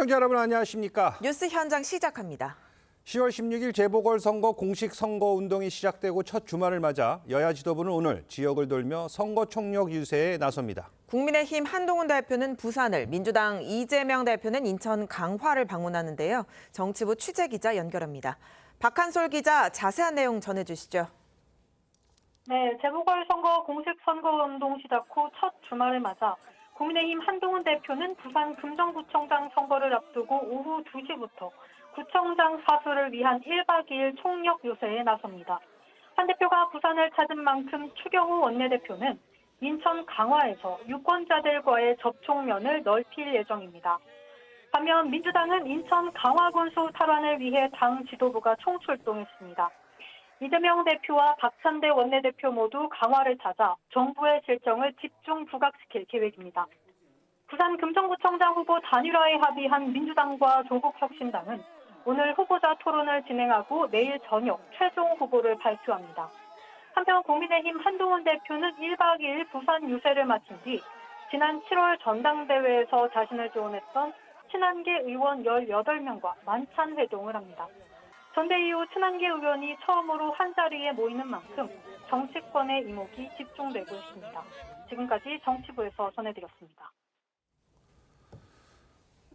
시청자 여러분 안녕하십니까? 뉴스 현장 시작합니다. 10월 16일 재보궐선거 공식 선거운동이 시작되고 첫 주말을 맞아 여야 지도부는 오늘 지역을 돌며 선거 총력 유세에 나섭니다. 국민의힘 한동훈 대표는 부산을, 민주당 이재명 대표는 인천 강화를 방문하는데요. 정치부 취재기자 연결합니다. 박한솔 기자 자세한 내용 전해주시죠. 네, 재보궐선거 공식 선거운동 시작 후 첫 주말을 맞아 국민의힘 한동훈 대표는 부산 금정구청장 선거를 앞두고 오후 2시부터 구청장 사수를 위한 1박 2일 총력 유세에 나섭니다. 한 대표가 부산을 찾은 만큼 추경호 원내대표는 인천 강화에서 유권자들과의 접촉면을 넓힐 예정입니다. 반면 민주당은 인천 강화군수 탈환을 위해 당 지도부가 총출동했습니다. 이재명 대표와 박찬대 원내대표 모두 강화를 찾아 정부의 실정을 집중 부각시킬 계획입니다. 부산 금정구청장 후보 단일화에 합의한 민주당과 조국혁신당은 오늘 후보자 토론을 진행하고 내일 저녁 최종 후보를 발표합니다. 한편 국민의힘 한동훈 대표는 1박 2일 부산 유세를 마친 뒤 지난 7월 전당대회에서 자신을 지원했던 친한계 의원 18명과 만찬 회동을 합니다. 전대 이후 친한계 의원이 처음으로 한자리에 모이는 만큼 정치권의 이목이 집중되고 있습니다. 지금까지 정치부에서 전해드렸습니다.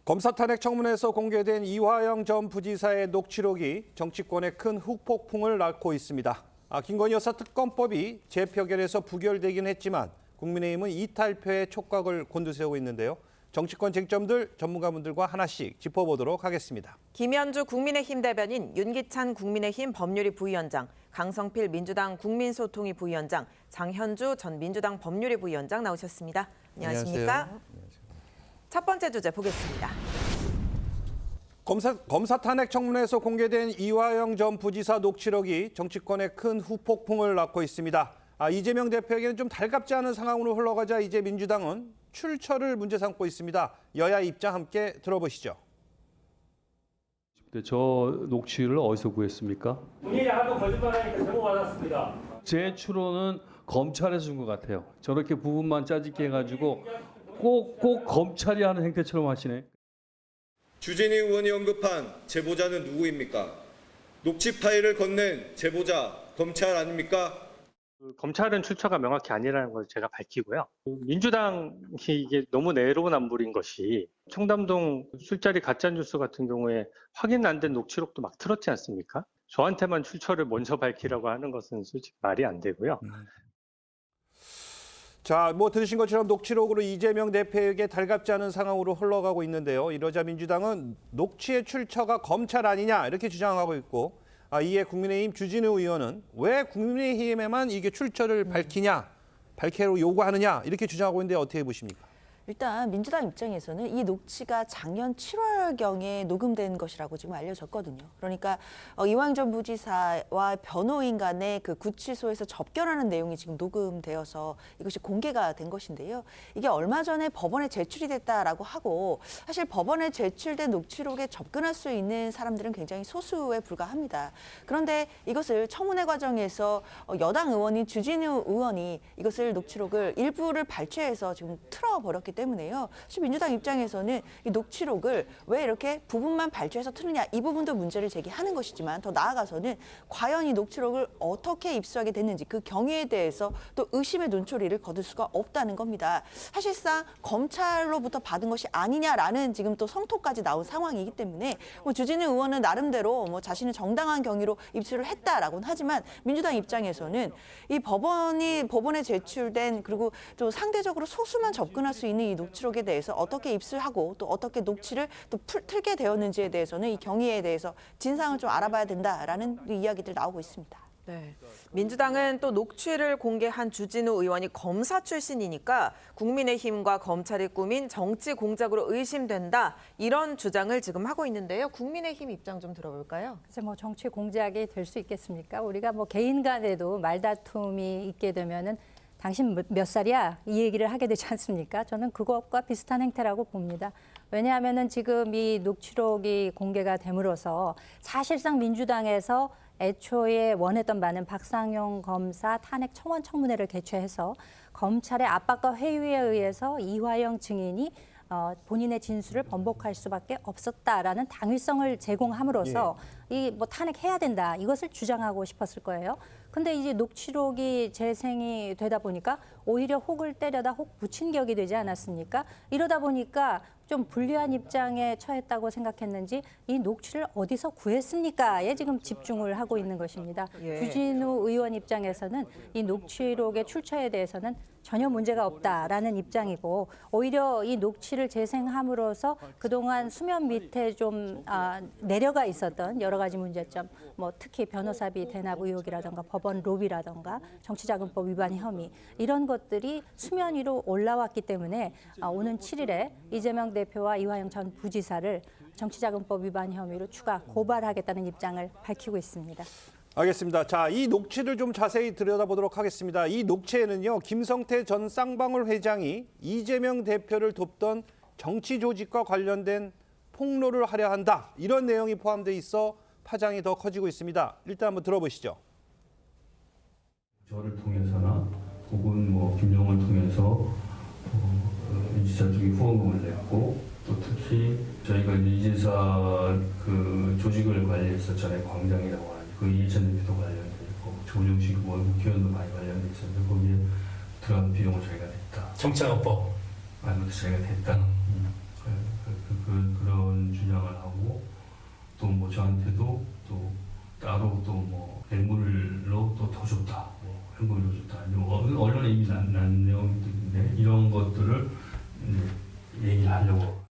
검사 탄핵 청문회에서 공개된 이화영 전 부지사의 녹취록이 정치권에 큰 후폭풍을 낳고 있습니다. 김건희 여사 특검법이 재표결에서 부결되긴 했지만 국민의힘은 이탈표의 촉각을 곤두세우고 있는데요. 정치권 쟁점들 전문가분들과 하나씩 짚어보도록 하겠습니다. 김현주 국민의힘 대변인, 윤기찬 국민의힘 법률위 부위원장, 강성필 민주당 국민소통위 부위원장, 장현주 전 민주당 법률위 부위원장 나오셨습니다. 안녕하십니까? 안녕하세요. 첫 번째 주제 보겠습니다. 검사 탄핵 청문회에서 공개된 이화영 전 부지사 녹취록이 정치권에 큰 후폭풍을 낳고 있습니다. 이재명 대표에게는 좀 달갑지 않은 상황으로 흘러가자 이제 민주당은 출처를 문제 삼고 있습니다. 여야 입장 함께 들어보시죠. 저 녹취를 어디서 구했습니까? 본인이 하도 거짓말하니까 제보 받았습니다. 제 추론은 검찰에서 준 것 같아요. 저렇게 부분만 짜집기 해가지고 꼭 검찰이 하는 행태처럼 하시네. 주진희 의원이 언급한 제보자는 누구입니까? 녹취 파일을 건넨 제보자 검찰 아닙니까? 검찰은 출처가 명확히 아니라는 걸 제가 밝히고요. 민주당이 이게 너무 내로남불인 것이 청담동 술자리 가짜뉴스 같은 경우에 확인 안 된 녹취록도 막 틀었지 않습니까? 저한테만 출처를 먼저 밝히라고 하는 것은 솔직히 말이 안 되고요. 자, 들으신 것처럼 녹취록으로 이재명 대표에게 달갑지 않은 상황으로 흘러가고 있는데요. 이러자 민주당은 녹취의 출처가 검찰 아니냐 이렇게 주장하고 있고 이에 국민의힘 주진우 의원은 왜 국민의힘에만 이게 출처를 밝히라고 요구하느냐 이렇게 주장하고 있는데 어떻게 보십니까? 일단 민주당 입장에서는 이 녹취가 작년 7월경에 녹음된 것이라고 지금 알려졌거든요. 그러니까 이화영 전 부지사와 변호인 간의 그 구치소에서 접견하는 내용이 지금 녹음되어서 이것이 공개가 된 것인데요. 이게 얼마 전에 법원에 제출이 됐다라고 하고 사실 법원에 제출된 녹취록에 접근할 수 있는 사람들은 굉장히 소수에 불과합니다. 그런데 이것을 청문회 과정에서 여당 의원인 주진우 의원이 이것을 녹취록을 일부를 발췌해서 지금 틀어버렸기 때문에요. 사실 민주당 입장에서는 이 녹취록을 왜 이렇게 부분만 발췌해서 틀느냐 이 부분도 문제를 제기하는 것이지만 더 나아가서는 과연 이 녹취록을 어떻게 입수하게 됐는지 그 경위에 대해서 또 의심의 눈초리를 거둘 수가 없다는 겁니다. 사실상 검찰로부터 받은 것이 아니냐라는 지금 또 성토까지 나온 상황이기 때문에 주진우 의원은 나름대로 자신의 정당한 경위로 입수를 했다라고는 하지만 민주당 입장에서는 이 법원에 제출된 그리고 또 상대적으로 소수만 접근할 수 있는 이 녹취록에 대해서 어떻게 입수하고 또 어떻게 녹취를 또 틀게 되었는지에 대해서는 이 경위에 대해서 진상을 좀 알아봐야 된다라는 이야기들 나오고 있습니다. 네. 민주당은 또 녹취를 공개한 주진우 의원이 검사 출신이니까 국민의힘과 검찰이 꾸민 정치 공작으로 의심된다 이런 주장을 지금 하고 있는데요. 국민의힘 입장 좀 들어볼까요? 그래서 정치 공작이 될 수 있겠습니까? 우리가 개인 간에도 말다툼이 있게 되면은 당신 몇 살이야? 이 얘기를 하게 되지 않습니까? 저는 그것과 비슷한 행태라고 봅니다. 왜냐하면은 지금 이 녹취록이 공개가 됨으로써 사실상 민주당에서 애초에 원했던 바는 박상용 검사 탄핵 청원 청문회를 개최해서 검찰의 압박과 회유에 의해서 이화영 증인이 본인의 진술을 번복할 수밖에 없었다라는 당위성을 제공함으로써 이 뭐 탄핵해야 된다 이것을 주장하고 싶었을 거예요. 근데 이제 녹취록이 재생이 되다 보니까 오히려 혹을 때려다 혹 붙인 격이 되지 않았습니까? 이러다 보니까 좀 불리한 입장에 처했다고 생각했는지 이 녹취를 어디서 구했습니까에 지금 집중을 하고 있는 것입니다. 예. 주진우 의원 입장에서는 이 녹취록의 출처에 대해서는 전혀 문제가 없다라는 입장이고 오히려 이 녹취를 재생함으로써 그동안 수면 밑에 좀 내려가 있었던 여러 가지 문제점, 뭐 특히 변호사비 대납 의혹이라든가 법원 로비라든가 정치자금법 위반 혐의 이런 것들이 수면 위로 올라왔기 때문에 오는 7일에 이재명 대표와 이화영 전 부지사를 정치자금법 위반 혐의로 추가 고발하겠다는 입장을 밝히고 있습니다. 알겠습니다. 자, 이 녹취를 좀 자세히 들여다보도록 하겠습니다. 이 녹취에는요, 김성태 전 쌍방울 회장이 이재명 대표를 돕던 정치 조직과 관련된 폭로를 하려 한다. 이런 내용이 포함돼 있어 파장이 더 커지고 있습니다. 일단 한번 들어보시죠. 저를 통해서나 혹은 뭐 김정을 통해서 이 지사 쪽에 후원금을 냈고 또 특히 저희가 이재사 그 조직을 관리해서 전에 광장이라고 하는 그 이해찬 대표도 관련돼 있고 조정식 의원 국회의원도 많이 관련돼 있었는데 거기에 들어간 비용을 저희가 냈다. 정치자금법 아무도 저희가 냈다. 그런 주장을 하고 또 뭐 저한테도 또 따로 또 뭐 뇌물로 또 더 줬다. 뇌물로 줬다. 언론에 이미 난 내용들인데 이런 것들을 이제 얘기를 하려고.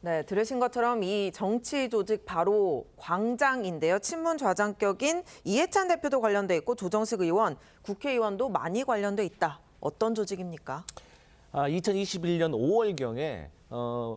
네, 들으신 것처럼 이 정치 조직 바로 광장인데요. 친문 좌장격인 이해찬 대표도 관련돼 있고 조정식 의원, 국회의원도 많이 관련돼 있다. 어떤 조직입니까? 2021년 5월경에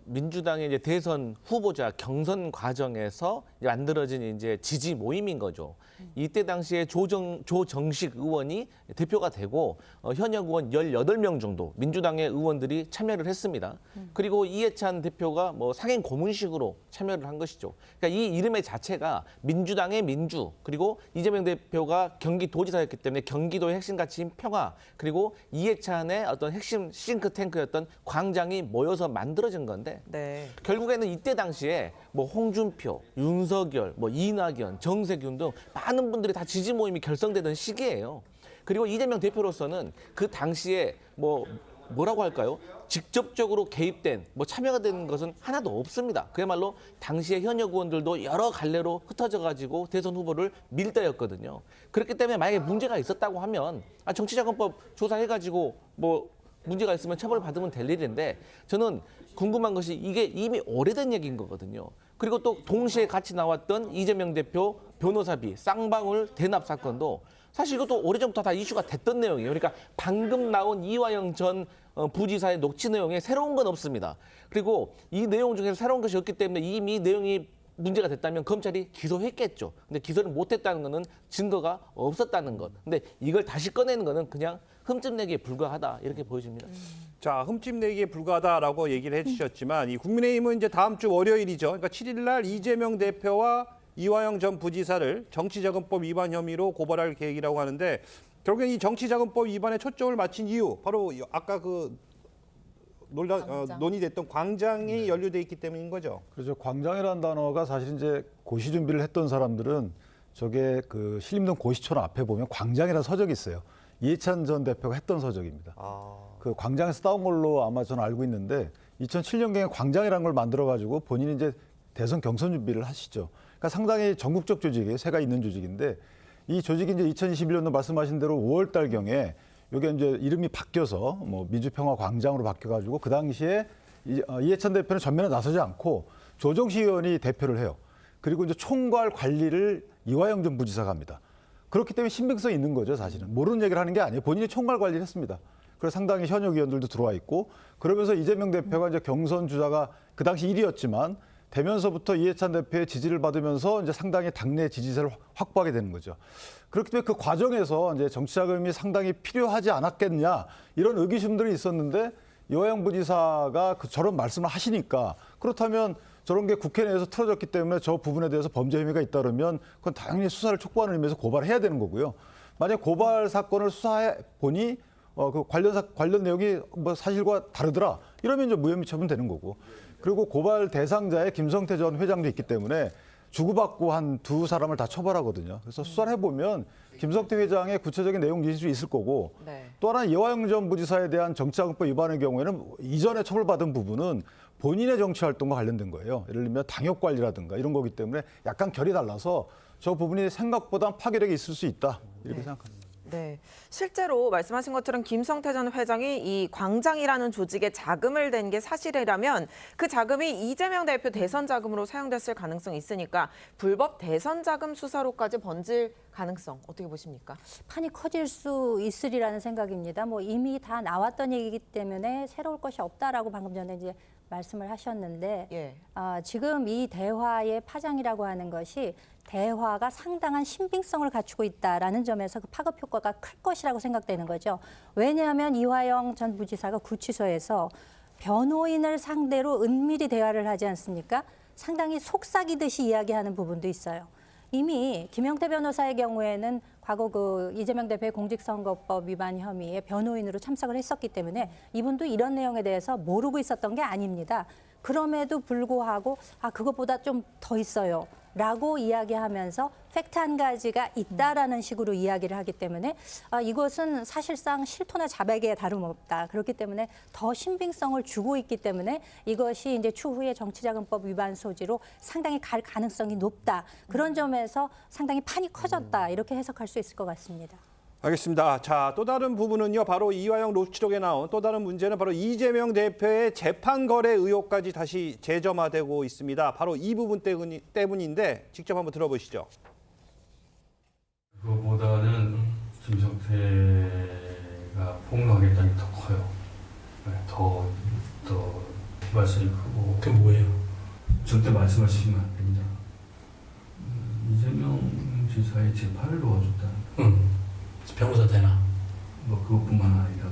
민주당의 이제 대선 후보자 경선 과정에서 만들어진 이제 지지 모임인 거죠. 이때 당시에 조정식 의원이 대표가 되고 현역 의원 18명 정도 민주당의 의원들이 참여를 했습니다. 그리고 이해찬 대표가 뭐 상임 고문식으로 참여를 한 것이죠. 그러니까 이 이름의 자체가 민주당의 민주, 그리고 이재명 대표가 경기도지사였기 때문에 경기도의 핵심 가치인 평화, 그리고 이해찬의 어떤 핵심 싱크탱크였던 광장이 모여서 만들어진 건데 네. 결국에는 이때 당시에 뭐 홍준표, 윤석열, 뭐 이낙연, 정세균 등 많은 분들이 다 지지 모임이 결성되던 시기예요. 그리고 이재명 대표로서는 그 당시에 뭐라고 할까요? 직접적으로 개입된 참여가 된 것은 하나도 없습니다. 그야말로 당시에 현역 의원들도 여러 갈래로 흩어져 가지고 대선 후보를 밀다였거든요. 그렇기 때문에 만약에 문제가 있었다고 하면 정치자금법 조사해 가지고 문제가 있으면 처벌받으면 될 일인데 저는 궁금한 것이 이게 이미 오래된 얘기인 거거든요. 그리고 또 동시에 같이 나왔던 이재명 대표 변호사비 쌍방울 대납 사건도 사실 이것도 오래전부터 다 이슈가 됐던 내용이에요. 그러니까 방금 나온 이화영 전 부지사의 녹취 내용에 새로운 건 없습니다. 그리고 이 내용 중에서 새로운 것이 없기 때문에 이미 내용이 문제가 됐다면 검찰이 기소했겠죠. 근데 기소를 못했다는 것은 증거가 없었다는 것. 근데 이걸 다시 꺼내는 것은 그냥 흠집 내기에 불과하다 이렇게 보여집니다. 자, 흠집 내기에 불과하다라고 얘기를 해주셨지만 이 국민의힘은 이제 다음 주 월요일이죠. 그러니까 7일 날 이재명 대표와 이화영 전 부지사를 정치자금법 위반 혐의로 고발할 계획이라고 하는데 결국엔 이 정치자금법 위반에 초점을 맞춘 이유 바로 아까 논의됐던 광장이 연루돼 있기 때문인 거죠. 그렇죠. 광장이라는 단어가 사실 이제 고시 준비를 했던 사람들은 저게 그 신림동 고시촌 앞에 보면 광장이라는 서적이 있어요. 이해찬 전 대표가 했던 서적입니다. 그 광장에서 따온 걸로 아마 저는 알고 있는데 2007년경에 광장이라는 걸 만들어가지고 본인이 이제 대선 경선 준비를 하시죠. 그러니까 상당히 전국적 조직이에요. 새가 있는 조직인데 이 조직이 이제 2021년도 말씀하신 대로 5월달경에 이게 이제 이름이 바뀌어서 민주평화 광장으로 바뀌어가지고 그 당시에 이해찬 대표는 전면에 나서지 않고 조정식 의원이 대표를 해요. 그리고 이제 총괄 관리를 이화영 전 부지사가 합니다. 그렇기 때문에 신빙성이 있는 거죠, 사실은. 모르는 얘기를 하는 게 아니에요. 본인이 총괄 관리를 했습니다. 그래서 상당히 현역 의원들도 들어와 있고 그러면서 이재명 대표가 이제 경선 주자가 그 당시 1위였지만 되면서부터 이해찬 대표의 지지를 받으면서 이제 상당히 당내 지지세를 확보하게 되는 거죠. 그렇기 때문에 그 과정에서 이제 정치자금이 상당히 필요하지 않았겠냐 이런 의구심들이 있었는데 이화영 부지사가 저런 말씀을 하시니까 그렇다면 저런 게 국회 내에서 틀어졌기 때문에 저 부분에 대해서 범죄 혐의가 있다 그러면 그건 당연히 수사를 촉구하는 의미에서 고발을 해야 되는 거고요. 만약 고발 사건을 수사해 보니 그 관련 내용이 뭐 사실과 다르더라. 이러면 이제 무혐의 처분 되는 거고. 그리고 고발 대상자의 김성태 전 회장도 있기 때문에 주고받고 한 두 사람을 다 처벌하거든요. 그래서 수사를 해보면 김성태 회장의 구체적인 내용 있을 수 있을 거고 네. 또 하나 이화영 전 부지사에 대한 정치자금법 위반의 경우에는 이전에 처벌받은 부분은 본인의 정치 활동과 관련된 거예요. 예를 들면 당협 관리라든가 이런 거기 때문에 약간 결이 달라서 저 부분이 생각보다 파괴력이 있을 수 있다. 이렇게 생각합니다. 네, 실제로 말씀하신 것처럼 김성태 전 회장이 이 광장이라는 조직에 자금을 댄 게 사실이라면 그 자금이 이재명 대표 대선 자금으로 사용됐을 가능성이 있으니까 불법 대선 자금 수사로까지 번질 가능성 어떻게 보십니까? 판이 커질 수 있으리라는 생각입니다. 뭐 이미 다 나왔던 얘기이기 때문에 새로울 것이 없다라고 방금 전에 이제 말씀을 하셨는데 예. 지금 이 대화의 파장이라고 하는 것이 대화가 상당한 신빙성을 갖추고 있다라는 점에서 그 파급 효과가 클 것이라고 생각되는 거죠. 왜냐하면 이화영 전 부지사가 구치소에서 변호인을 상대로 은밀히 대화를 하지 않습니까? 상당히 속삭이듯이 이야기하는 부분도 있어요. 이미 김영태 변호사의 경우에는 과거 그 이재명 대표의 공직선거법 위반 혐의에 변호인으로 참석을 했었기 때문에 이분도 이런 내용에 대해서 모르고 있었던 게 아닙니다. 그럼에도 불구하고 그것보다 좀 더 있어요. 라고 이야기하면서 팩트 한 가지가 있다라는 식으로 이야기를 하기 때문에 이것은 사실상 실토나 자백에 다름없다. 그렇기 때문에 더 신빙성을 주고 있기 때문에 이것이 이제 추후에 정치자금법 위반 소지로 상당히 갈 가능성이 높다. 그런 점에서 상당히 판이 커졌다. 이렇게 해석할 수 있을 것 같습니다. 알겠습니다. 자, 또 다른 부분은요. 바로 이화영 녹취록에 나온 또 다른 문제는 바로 이재명 대표의 재판 거래 의혹까지 다시 재점화되고 있습니다. 바로 이 부분 때문인데 직접 한번 들어보시죠. 그거보다는 김성태가 폭로하겠다는 게 더 커요. 더 말씀이 크고. 그게 뭐예요? 절대 말씀하시면 안 됩니다. 이재명 지사의 재판을 도와줬다는. 변호사 되나? 뭐 그것뿐만 아니라.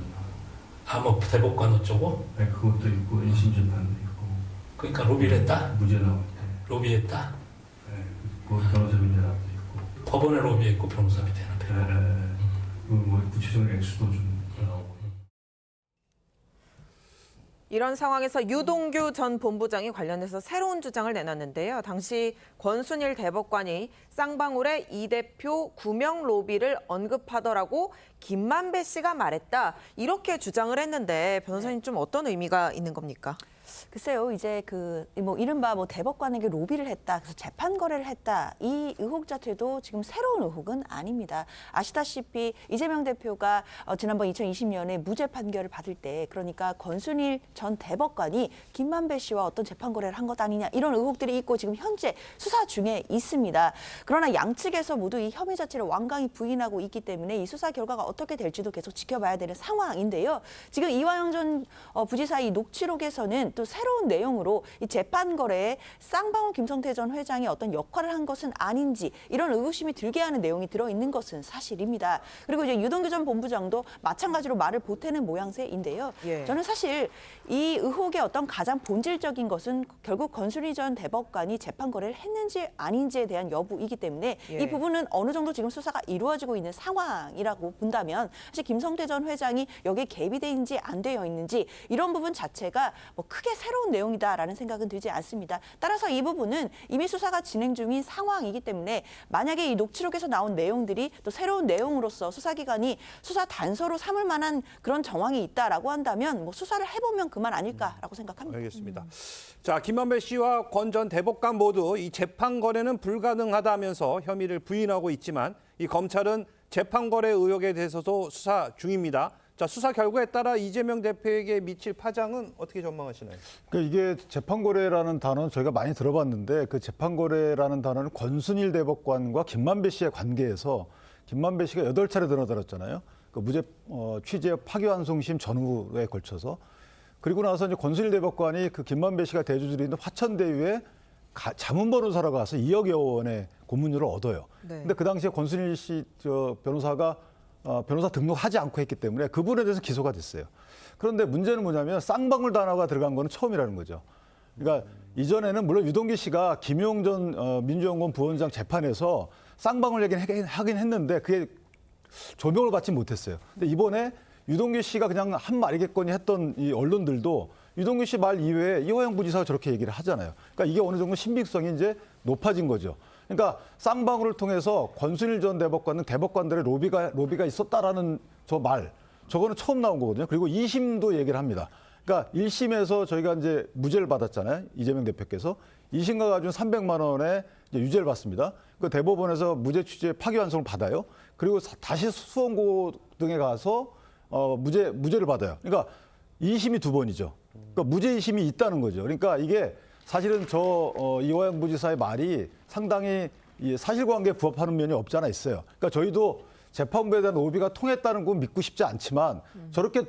뭐 대법관 어쩌고? 네, 그것도 있고 1심 재판도 있고. 그러니까 로비를 했다? 무죄 나올 때. 로비했다? 네, 뭐 변호사 민대납도 있고. 법원에 로비했고 변호사 밑에는 네, 뭐 구체적인 액수도 좀 나오고. 이런 상황에서 유동규 전 본부장이 관련해서 새로운 주장을 내놨는데요. 당시 권순일 대법관이 쌍방울의 이 대표 구명 로비를 언급하더라고 김만배 씨가 말했다. 이렇게 주장을 했는데 변호사님 좀 어떤 의미가 있는 겁니까? 글쎄요, 이제 이른바 대법관에게 로비를 했다, 그래서 재판 거래를 했다, 이 의혹 자체도 지금 새로운 의혹은 아닙니다. 아시다시피 이재명 대표가 지난번 2020년에 무죄 판결을 받을 때, 그러니까 권순일 전 대법관이 김만배 씨와 어떤 재판 거래를 한 것 아니냐, 이런 의혹들이 있고 지금 현재 수사 중에 있습니다. 그러나 양측에서 모두 이 혐의 자체를 완강히 부인하고 있기 때문에 이 수사 결과가 어떻게 될지도 계속 지켜봐야 되는 상황인데요. 지금 이화영 전 부지사 이 녹취록에서는 또 새로운 내용으로 이 재판 거래에 쌍방울 김성태 전 회장이 어떤 역할을 한 것은 아닌지 이런 의구심이 들게 하는 내용이 들어있는 것은 사실입니다. 그리고 이제 유동규 전 본부장도 마찬가지로 말을 보태는 모양새인데요. 예. 저는 사실 이 의혹의 어떤 가장 본질적인 것은 결국 권순일 전 대법관이 재판 거래를 했는지 아닌지에 대한 여부이기 때문에 예. 이 부분은 어느 정도 지금 수사가 이루어지고 있는 상황이라고 본다면 사실 김성태 전 회장이 여기에 개입이 돼 있는지 안 되어 있는지 이런 부분 자체가 뭐 크게 새로운 내용이다라는 생각은 들지 않습니다. 따라서 이 부분은 이미 수사가 진행 중인 상황이기 때문에 만약에 이 녹취록에서 나온 내용들이 또 새로운 내용으로서 수사기관이 수사 단서로 삼을 만한 그런 정황이 있다라고 한다면 뭐 수사를 해보면 그만 아닐까라고 생각합니다. 알겠습니다. 자, 김만배 씨와 권 전 대법관 모두 이 재판 거래는 불가능하다면서 혐의를 부인하고 있지만 이 검찰은 재판 거래 의혹에 대해서도 수사 중입니다. 자, 수사 결과에 따라 이재명 대표에게 미칠 파장은 어떻게 전망하시나요? 그러니까 이게 재판거래라는 단어는 저희가 많이 들어봤는데 그 재판거래라는 단어는 권순일 대법관과 김만배 씨의 관계에서 김만배 씨가 8차례 드러들었잖아요. 그 무죄 취재 파기환송심 전후에 걸쳐서. 그리고 나서 이제 권순일 대법관이 그 김만배 씨가 대주주로 있는 화천대유에 자문변호사라고 가서 2억여 원의 고문료를 얻어요. 네. 근데 그 당시에 권순일 씨 변호사가 변호사 등록하지 않고 했기 때문에 그분에 대해서 기소가 됐어요. 그런데 문제는 뭐냐면 쌍방울 단어가 들어간 거는 처음이라는 거죠. 그러니까 이전에는 물론 유동규 씨가 김용 전 민주연구원 부원장 재판에서 쌍방울 얘기는 하긴 했는데 그게 조명을 받지 못했어요. 근데 이번에 유동규 씨가 그냥 한 말이겠거니 했던 이 언론들도 유동규 씨 말 이외에 이화영 부지사가 저렇게 얘기를 하잖아요. 그러니까 이게 어느 정도 신빙성이 이제 높아진 거죠. 그러니까 쌍방울을 통해서 권순일 전 대법관들의 로비가 있었다라는 저 말, 저거는 처음 나온 거거든요. 그리고 2심도 얘기를 합니다. 그러니까 1심에서 저희가 이제 무죄를 받았잖아요. 이재명 대표께서 2심가 가지고 300만 원의 유죄를 받습니다. 그 대법원에서 무죄 취지의 파기환송을 받아요. 그리고 다시 수원고등에 가서 무죄를 받아요. 그러니까 2심이 2번이죠. 그러니까 무죄 2심이 있다는 거죠. 그러니까 이게 사실은 이화영 부지사의 말이 상당히 이 사실관계에 부합하는 면이 없지 않아 있어요. 그러니까 저희도 재판부에 대한 로비가 통했다는 건 믿고 싶지 않지만 저렇게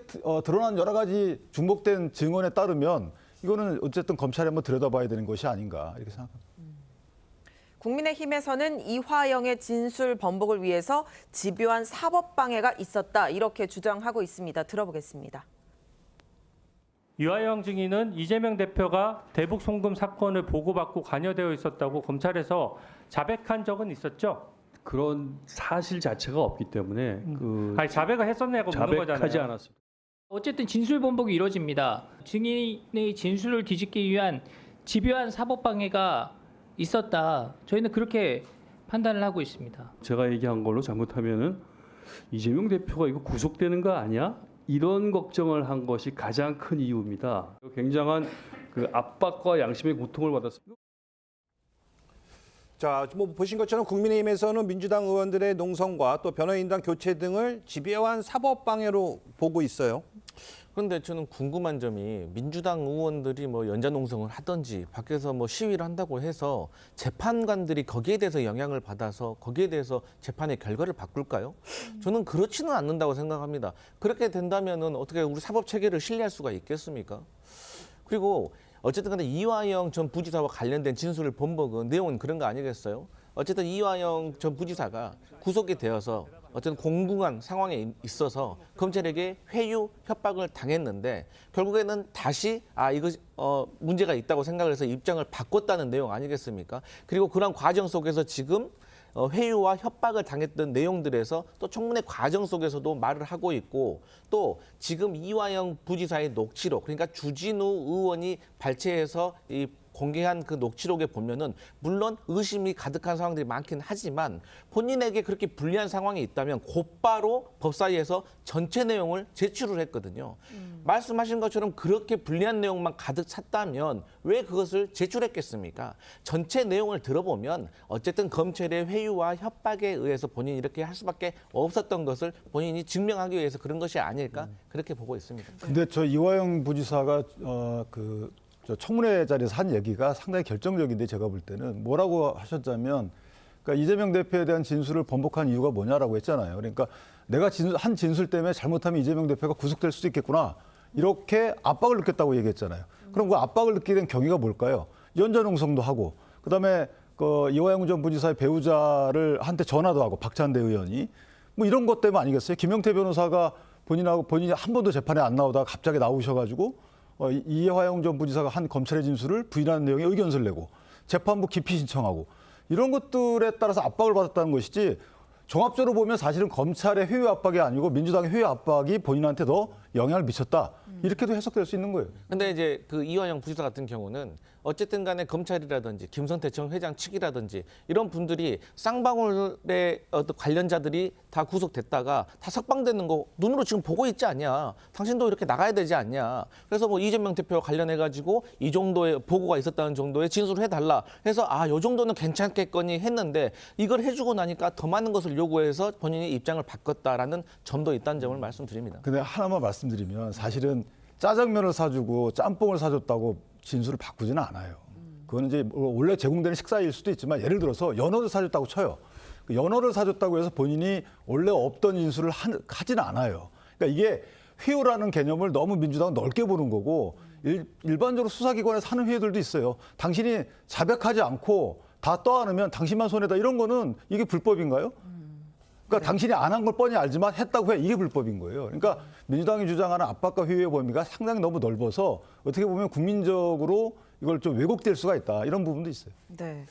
드러난 여러 가지 중복된 증언에 따르면 이거는 어쨌든 검찰이 한번 들여다봐야 되는 것이 아닌가 이렇게 생각합니다. 국민의힘에서는 이화영의 진술 번복을 위해서 집요한 사법방해가 있었다 이렇게 주장하고 있습니다. 들어보겠습니다. 이화영 증인은 이재명 대표가 대북 송금 사건을 보고받고 관여되어 있었다고 검찰에서 자백한 적은 있었죠? 그런 사실 자체가 없기 때문에 아니 자백을 했었냐고 묻는 거잖아요. 자백하지 않았습니다. 어쨌든 진술 번복이 이루어집니다. 증인의 진술을 뒤집기 위한 집요한 사법방해가 있었다. 저희는 그렇게 판단을 하고 있습니다. 제가 얘기한 걸로 잘못하면은 이재명 대표가 이거 구속되는 거 아니야? 이런 걱정을 한 것이 가장 큰 이유입니다. 굉장한 그 압박과 양심의 고통을 받았습니다. 자, 뭐 보신 것처럼 국민의힘에서는 민주당 의원들의 농성과 또 변호인단 교체 등을 집요한 사법 방해로 보고 있어요. 그런데 저는 궁금한 점이 민주당 의원들이 뭐 연좌농성을 하든지 밖에서 뭐 시위를 한다고 해서 재판관들이 거기에 대해서 영향을 받아서 거기에 대해서 재판의 결과를 바꿀까요? 저는 그렇지는 않는다고 생각합니다. 그렇게 된다면은 어떻게 우리 사법 체계를 신뢰할 수가 있겠습니까? 그리고 어쨌든 간에 이화영 전 부지사와 관련된 진술을 번복은 내용은 그런 거 아니겠어요? 어쨌든 이화영 전 부지사가 구속이 되어서 어쨌든 공공한 상황에 있어서 검찰에게 회유, 협박을 당했는데 결국에는 다시 이거 문제가 있다고 생각을 해서 입장을 바꿨다는 내용 아니겠습니까? 그리고 그런 과정 속에서 지금 회유와 협박을 당했던 내용들에서 또 청문회 과정 속에서도 말을 하고 있고 또 지금 이화영 부지사의 녹취록 그러니까 주진우 의원이 발췌해서 이 공개한 그 녹취록에 보면은 물론 의심이 가득한 상황들이 많긴 하지만 본인에게 그렇게 불리한 상황이 있다면 곧바로 법사위에서 전체 내용을 제출을 했거든요. 말씀하신 것처럼 그렇게 불리한 내용만 가득 찼다면 왜 그것을 제출했겠습니까? 전체 내용을 들어보면 어쨌든 검찰의 회유와 협박에 의해서 본인이 이렇게 할 수밖에 없었던 것을 본인이 증명하기 위해서 그런 것이 아닐까 그렇게 보고 있습니다. 근데 저 이화영 부지사가 저 청문회 자리에서 한 얘기가 상당히 결정적인데 제가 볼 때는 뭐라고 하셨자면 그러니까 이재명 대표에 대한 진술을 번복한 이유가 뭐냐라고 했잖아요. 그러니까 내가 한 진술 때문에 잘못하면 이재명 대표가 구속될 수도 있겠구나 이렇게 압박을 느꼈다고 얘기했잖아요. 그럼 그 압박을 느끼게 된 경위가 뭘까요? 연좌농성도 하고 그다음에 그 이화영 전 부지사의 배우자를 한테 전화도 하고 박찬대 의원이 뭐 이런 것 때문 아니겠어요? 김영태 변호사가 본인이 한 번도 재판에 안 나오다가 갑자기 나오셔가지고 이화영 전 부지사가 한 검찰의 진술을 부인하는 내용의 의견서를 내고 재판부 기피 신청하고 이런 것들에 따라서 압박을 받았다는 것이지 종합적으로 보면 사실은 검찰의 회유 압박이 아니고 민주당의 회유 압박이 본인한테 더 영향을 미쳤다. 이렇게도 해석될 수 있는 거예요. 근데 이제 그 이화영 부지사 같은 경우는 어쨌든 간에 검찰이라든지 김성태청 회장 측이라든지 이런 분들이 쌍방울의 어떤 관련자들이 다 구속됐다가 다 석방되는 거 눈으로 지금 보고 있지 않냐. 당신도 이렇게 나가야 되지 않냐. 그래서 뭐 이재명 대표와 관련해가지고 이 정도의 보고가 있었다는 정도의 진술을 해달라. 해서 요 정도는 괜찮겠거니 했는데 이걸 해주고 나니까 더 많은 것을 요구해서 본인이 입장을 바꿨다라는 점도 있다는 점을 말씀드립니다. 근데 하나만 말씀드리면 사실은 짜장면을 사주고 짬뽕을 사줬다고 진술을 바꾸지는 않아요. 그건 이제 원래 제공되는 식사일 수도 있지만 예를 들어서 연어를 사줬다고 쳐요. 연어를 사줬다고 해서 본인이 원래 없던 진술을 하지는 않아요. 그러니까 이게 회유라는 개념을 너무 민주당은 넓게 보는 거고 일반적으로 수사기관에서 하는 회유들도 있어요. 당신이 자백하지 않고 다 떠안으면 당신만 손해다 이런 거는 이게 불법인가요? 그러니까 당신이 안 한 걸 뻔히 알지만 했다고 해 이게 불법인 거예요. 그러니까 민주당이 주장하는 압박과 회유의 범위가 상당히 너무 넓어서 어떻게 보면 국민적으로 이걸 좀 왜곡될 수가 있다 이런 부분도 있어요. 네.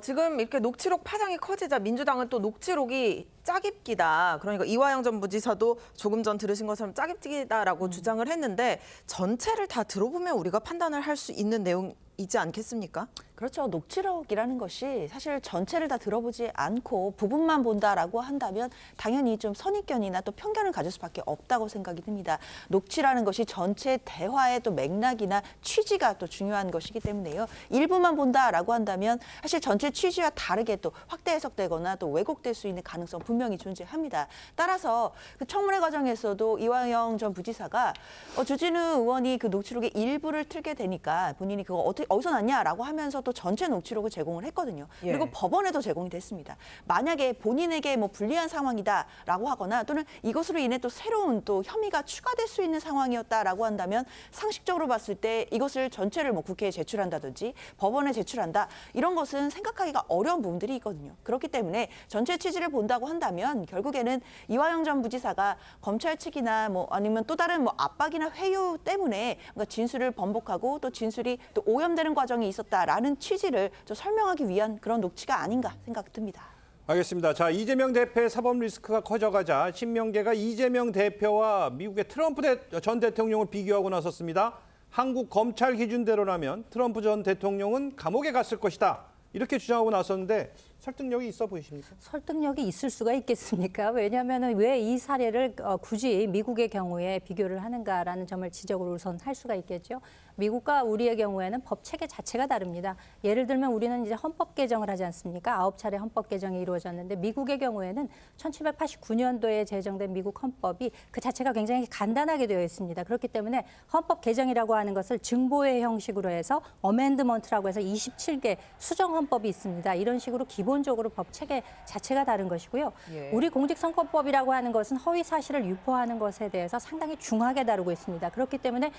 지금 이렇게 녹취록 파장이 커지자 민주당은 또 녹취록이 짜깁기다. 그러니까 이화영 전 부지사도 조금 전 들으신 것처럼 짜깁기다라고 주장을 했는데 전체를 다 들어보면 우리가 판단을 할 수 있는 내용이지 않겠습니까? 그렇죠. 녹취록이라는 것이 사실 전체를 다 들어보지 않고 부분만 본다라고 한다면 당연히 좀 선입견이나 또 편견을 가질 수밖에 없다고 생각이 듭니다. 녹취라는 것이 전체 대화의 또 맥락이나 취지가 또 중요한 것이기 때문에요. 일부만 본다라고 한다면 사실 전체 취지와 다르게 또 확대 해석되거나 또 왜곡될 수 있는 가능성 분명히 존재합니다. 따라서 그 청문회 과정에서도 이화영 전 부지사가 주진우 의원이 그 녹취록의 일부를 틀게 되니까 본인이 그거 어디서 났냐라고 하면서 또 전체 녹취록을 제공을 했거든요. 그리고 법원에도 제공이 됐습니다. 만약에 본인에게 뭐 불리한 상황이다라고 하거나 또는 이것으로 인해 또 새로운 또 혐의가 추가될 수 있는 상황이었다라고 한다면 상식적으로 봤을 때 이것을 전체를 뭐 국회에 제출한다든지 법원에 제출한다 이런 것은 생각하기가 어려운 부분들이 있거든요. 그렇기 때문에 전체 취지를 본다고 한다면 결국에는 이화영 전 부지사가 검찰 측이나 뭐 아니면 또 다른 뭐 압박이나 회유 때문에 뭔가 진술을 번복하고 또 진술이 또 오염되는 과정이 있었다라는 취지를 좀 설명하기 위한 그런 녹취가 아닌가 생각 듭니다. 알겠습니다. 자, 이재명 대표의 사법 리스크가 커져가자 신명계가 이재명 대표와 미국의 트럼프 전 대통령을 비교하고 나섰습니다. 한국 검찰 기준대로라면 트럼프 전 대통령은 감옥에 갔을 것이다. 이렇게 주장하고 나섰는데 설득력이 있어 보이십니까? 설득력이 있을 수가 있겠습니까? 왜냐하면 왜 이 사례를 굳이 미국의 경우에 비교를 하는가라는 점을 지적을 우선 할 수가 있겠죠. 미국과 우리의 경우에는 법 체계 자체가 다릅니다. 예를 들면 우리는 이제 헌법 개정을 하지 않습니까? 9차례 헌법 개정이 이루어졌는데 미국의 경우에는 1789년도에 제정된 미국 헌법이 그 자체가 굉장히 간단하게 되어 있습니다. 그렇기 때문에 헌법 개정이라고 하는 것을 증보의 형식으로 해서 어멘드먼트라고 해서 27개 수정 헌법이 있습니다. 이런 식으로 기본적으로 법 체계 자체가 다른 것이고요. 우리 공직선거법이라고 하는 것은 허위 사실을 유포하는 것에 대해서 상당히 중하게 다루고 있습니다. 그렇기 때문에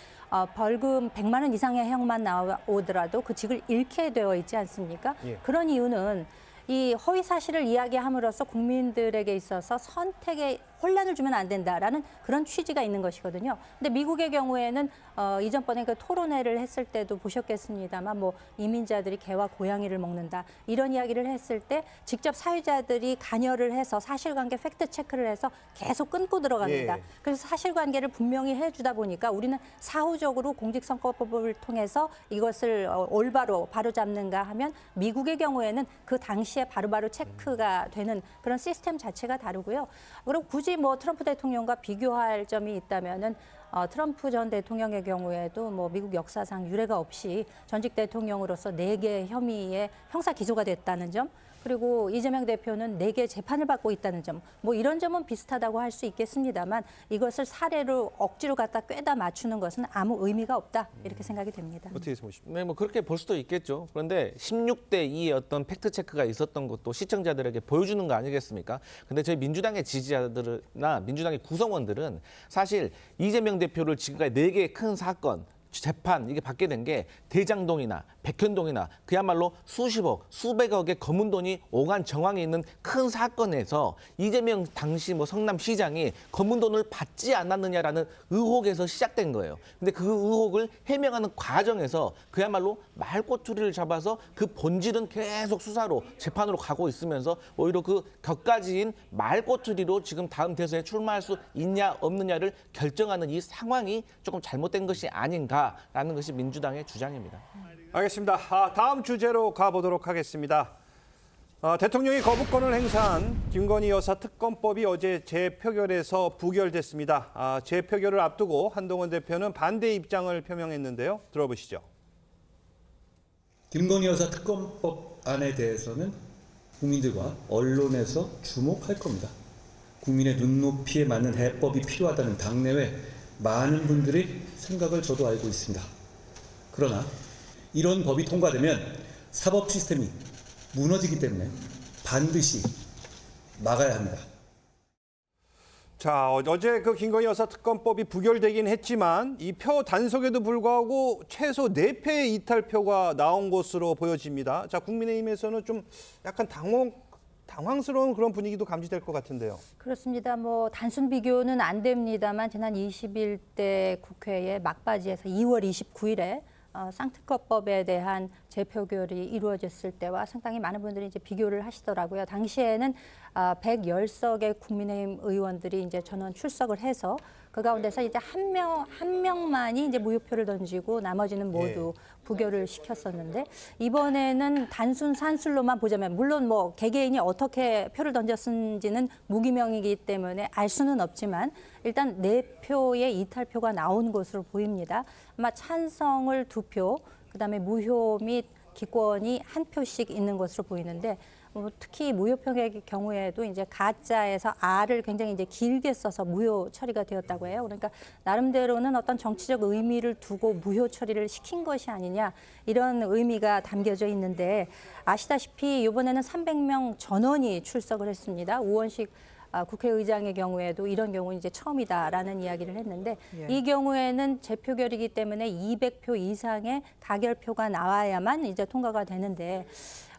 벌금 100만 원 이상의 형만 나오더라도 그 직을 잃게 되어 있지 않습니까? 그런 이유는 이 허위 사실을 이야기함으로써 국민들에게 있어서 선택에 혼란을 주면 안 된다라는 그런 취지가 있는 것이거든요. 근데 미국의 경우에는 이전번에 그 토론회를 했을 때도 보셨겠습니다만 뭐 이민자들이 개와 고양이를 먹는다 이런 이야기를 했을 때 직접 사회자들이 관여를 해서 사실관계 팩트 체크를 해서 계속 끊고 들어갑니다. 그래서 사실관계를 분명히 해주다 보니까 우리는 사후적으로 공직선거법을 통해서 이것을 올바로 바로잡는가 하면 미국의 경우에는 그 당시에 바로바로 체크가 되는 그런 시스템 자체가 다르고요. 그리고 굳이 뭐 트럼프 대통령과 비교할 점이 있다면은 트럼프 전 대통령의 경우에도 뭐 미국 역사상 유례가 없이 전직 대통령으로서 4개 혐의에 형사 기소가 됐다는 점, 그리고 이재명 대표는 4개 재판을 받고 있다는 점, 뭐 이런 점은 비슷하다고 할 수 있겠습니다만 이것을 사례로 억지로 갖다 꿰다 맞추는 것은 아무 의미가 없다 이렇게 생각이 됩니다. 어떻게 보십니까? 네, 뭐 그렇게 볼 수도 있겠죠. 그런데 16대 2의 어떤 팩트 체크가 있었던 것도 시청자들에게 보여주는 거 아니겠습니까? 근데 저희 민주당의 지지자들이나 민주당의 구성원들은 사실 이재명 대표를 지금까지 4개의 큰 사건 재판 이게 받게 된 게 대장동이나 백현동이나 그야말로 수십억, 수백억의 검은 돈이 오간 정황이 있는 큰 사건에서 이재명 당시 뭐 성남시장이 검은 돈을 받지 않았느냐라는 의혹에서 시작된 거예요. 근데 그 의혹을 해명하는 과정에서 그야말로 말꼬투리를 잡아서 그 본질은 계속 수사로 재판으로 가고 있으면서 오히려 그 격가지인 말꼬투리로 지금 다음 대선에 출마할 수 있냐 없느냐를 결정하는 이 상황이 조금 잘못된 것이 아닌가라는 것이 민주당의 주장입니다. 알겠습니다. 다음 주제로 가보도록 하겠습니다. 대통령이 거부권을 행사한 김건희 여사 특검법이 어제 재표결에서 부결됐습니다. 재표결을 앞두고 한동훈 대표는 반대 입장을 표명했는데요. 들어보시죠. 김건희 여사 특검법안에 대해서는 국민들과 언론에서 주목할 겁니다. 국민의 눈높이에 맞는 해법이 필요하다는 당내외 많은 분들의 생각을 저도 알고 있습니다. 그러나 이런 법이 통과되면 사법 시스템이 무너지기 때문에 반드시 막아야 합니다. 자, 어제 그 김건희 여사 특검법이 부결되긴 했지만 이 표 단속에도 불구하고 최소 4표의 이탈표가 나온 것으로 보여집니다. 자, 국민의힘에서는 좀 약간 당황스러운 그런 분위기도 감지될 것 같은데요. 그렇습니다. 뭐 단순 비교는 안 됩니다만 지난 21대 국회의 막바지에서 2월 29일에 쌍특검법에 대한 재표결이 이루어졌을 때와 상당히 많은 분들이 이제 비교를 하시더라고요. 당시에는 110석의 국민의힘 의원들이 이제 전원 출석을 해서 그 가운데서 이제 한 명만이 이제 무효표를 던지고 나머지는 모두 부결을 시켰었는데, 이번에는 단순 산술로만 보자면, 물론 뭐 개개인이 어떻게 표를 던졌는지는 무기명이기 때문에 알 수는 없지만 일단 4표의 이탈표가 나온 것으로 보입니다. 아마 찬성을 2표, 그다음에 무효 및 기권이 1표씩 있는 것으로 보이는데, 특히 무효표의 경우에도 이제 가짜에서 R을 굉장히 이제 길게 써서 무효 처리가 되었다고 해요. 그러니까 나름대로는 어떤 정치적 의미를 두고 무효 처리를 시킨 것이 아니냐, 이런 의미가 담겨져 있는데, 아시다시피 이번에는 300명 전원이 출석을 했습니다. 우원식 국회의장의 경우에도 이런 경우는 이제 처음이다라는 이야기를 했는데, 이 경우에는 재표결이기 때문에 200표 이상의 가결표가 나와야만 이제 통과가 되는데,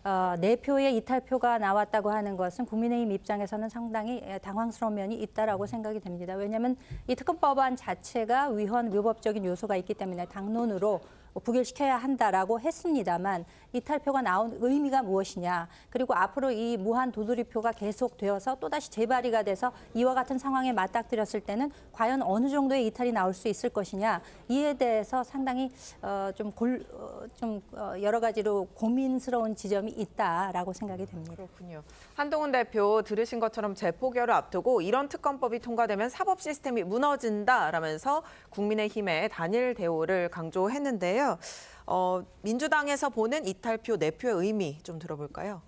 4표의 이탈표가 나왔다고 하는 것은 국민의힘 입장에서는 상당히 당황스러운 면이 있다라고 생각이 됩니다. 왜냐하면 이 특검법안 자체가 위헌 위법적인 요소가 있기 때문에 당론으로 부결시켜야 한다라고 했습니다만, 이탈표가 나온 의미가 무엇이냐, 그리고 앞으로 이 무한 도돌이표가 계속되어서 또다시 재발의가 돼서 이와 같은 상황에 맞닥뜨렸을 때는 과연 어느 정도의 이탈이 나올 수 있을 것이냐, 이에 대해서 상당히 여러 가지로 고민스러운 지점이 있다라고 생각이 됩니다. 그렇군요. 한동훈 대표 들으신 것처럼 재표결을 앞두고 이런 특검법이 통과되면 사법 시스템이 무너진다라면서 국민의힘의 단일 대우를 강조했는데요. 민주당에서 보는 이탈표 4표의 의미 좀 들어볼까요?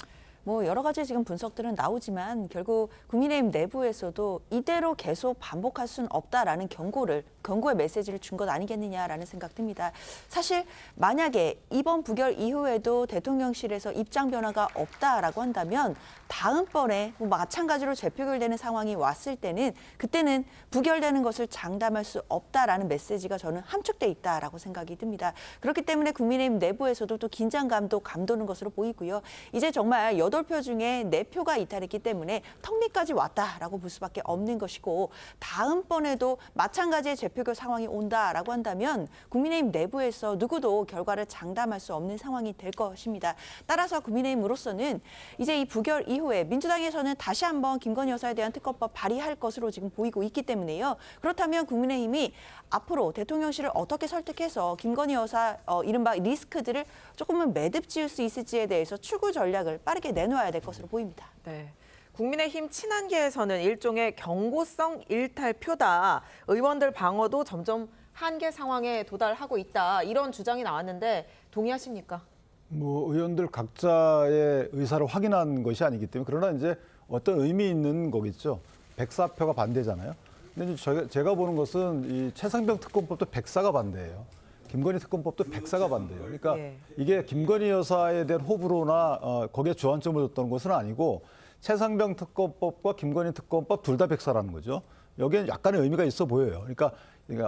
뭐 여러 가지 지금 분석들은 나오지만 결국 국민의힘 내부에서도 이대로 계속 반복할 수는 없다라는 경고의 메시지를 준 것 아니겠느냐라는 생각 듭니다. 사실 만약에 이번 부결 이후에도 대통령실에서 입장 변화가 없다라고 한다면 다음번에 뭐 마찬가지로 재표결되는 상황이 왔을 때는 그때는 부결되는 것을 장담할 수 없다라는 메시지가 저는 함축돼 있다라고 생각이 듭니다. 그렇기 때문에 국민의힘 내부에서도 또 긴장감도 감도는 것으로 보이고요. 이제 정말 8표 중에 4표가 이탈했기 때문에 턱밑까지 왔다라고 볼 수밖에 없는 것이고, 다음번에도 마찬가지의 재표결 상황이 온다라고 한다면 국민의힘 내부에서 누구도 결과를 장담할 수 없는 상황이 될 것입니다. 따라서 국민의힘으로서는 이제 이 부결 이후에 민주당에서는 다시 한번 김건희 여사에 대한 특검법 발의할 것으로 지금 보이고 있기 때문에요. 그렇다면 국민의힘이 앞으로 대통령실을 어떻게 설득해서 김건희 여사 이른바 리스크들을 조금은 매듭 지을 수 있을지에 대해서 추구 전략을 빠르게 내놓아야 될 것으로 보입니다. 네. 국민의힘 친한계에서는 일종의 경고성 일탈표다. 의원들 방어도 점점 한계 상황에 도달하고 있다. 이런 주장이 나왔는데 동의하십니까? 뭐 의원들 각자의 의사를 확인한 것이 아니기 때문에, 그러나 이제 어떤 의미 있는 거겠죠. 104표가 반대잖아요. 근데 이제 제가 보는 것은 이 최상병 특검법도 104가 반대예요. 김건희 특검법도 104가 반대예요. 그러니까 이게 김건희 여사에 대한 호불호나 거기에 주안점을 뒀던 것은 아니고, 최상병 특검법과 김건희 특검법 둘 다 104라는 거죠. 여기에 약간의 의미가 있어 보여요. 그러니까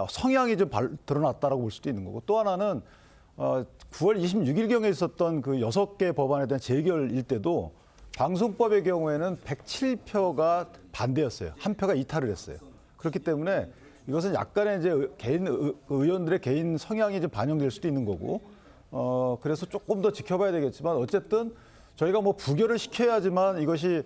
성향이 좀 드러났다라고 볼 수도 있는 거고, 또 하나는 9월 26일경에 있었던 그 6개 법안에 대한 재결일 때도 방송법의 경우에는 107표가 반대였어요. 한 표가 이탈을 했어요. 그렇기 때문에 이것은 약간의 이제 개인 의원들의 개인 성향이 좀 반영될 수도 있는 거고, 그래서 조금 더 지켜봐야 되겠지만, 어쨌든 저희가 뭐 부결을 시켜야지만 이것이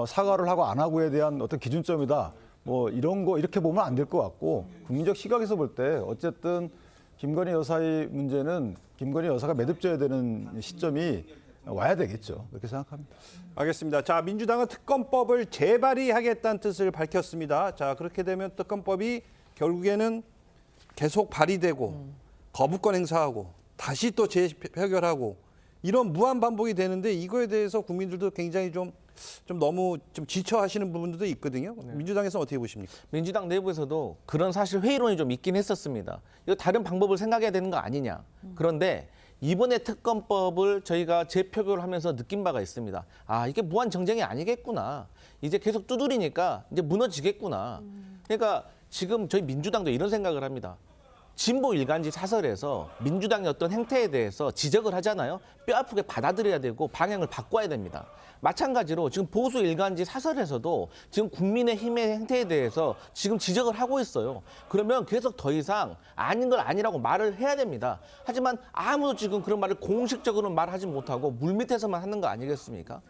사과를 하고 안 하고에 대한 어떤 기준점이다. 뭐 이런 거 이렇게 보면 안 될 것 같고, 국민적 시각에서 볼 때 어쨌든 김건희 여사의 문제는 김건희 여사가 매듭져야 되는 시점이 와야 되겠죠. 그렇게 생각합니다. 알겠습니다. 자, 민주당은 특검법을 재발의하겠다는 뜻을 밝혔습니다. 자, 그렇게 되면 특검법이 결국에는 계속 발의되고 거부권 행사하고 다시 또 재표결하고 이런 무한 반복이 되는데, 이거에 대해서 국민들도 굉장히 좀 너무 좀 지쳐하시는 부분들도 있거든요. 민주당에서는 어떻게 보십니까? 민주당 내부에서도 그런 사실 회의론이 좀 있긴 했었습니다. 이거 다른 방법을 생각해야 되는 거 아니냐. 그런데 이번에 특검법을 저희가 재표결하면서 느낀 바가 있습니다. 아, 이게 무한 정쟁이 아니겠구나. 이제 계속 두드리니까 이제 무너지겠구나. 그러니까 지금 저희 민주당도 이런 생각을 합니다. 진보 일간지 사설에서 민주당의 어떤 행태에 대해서 지적을 하잖아요. 뼈아프게 받아들여야 되고 방향을 바꿔야 됩니다. 마찬가지로 지금 보수 일간지 사설에서도 지금 국민의힘의 행태에 대해서 지금 지적을 하고 있어요. 그러면 계속 더 이상 아닌 걸 아니라고 말을 해야 됩니다. 하지만 아무도 지금 그런 말을 공식적으로 말하지 못하고 물밑에서만 하는 거 아니겠습니까?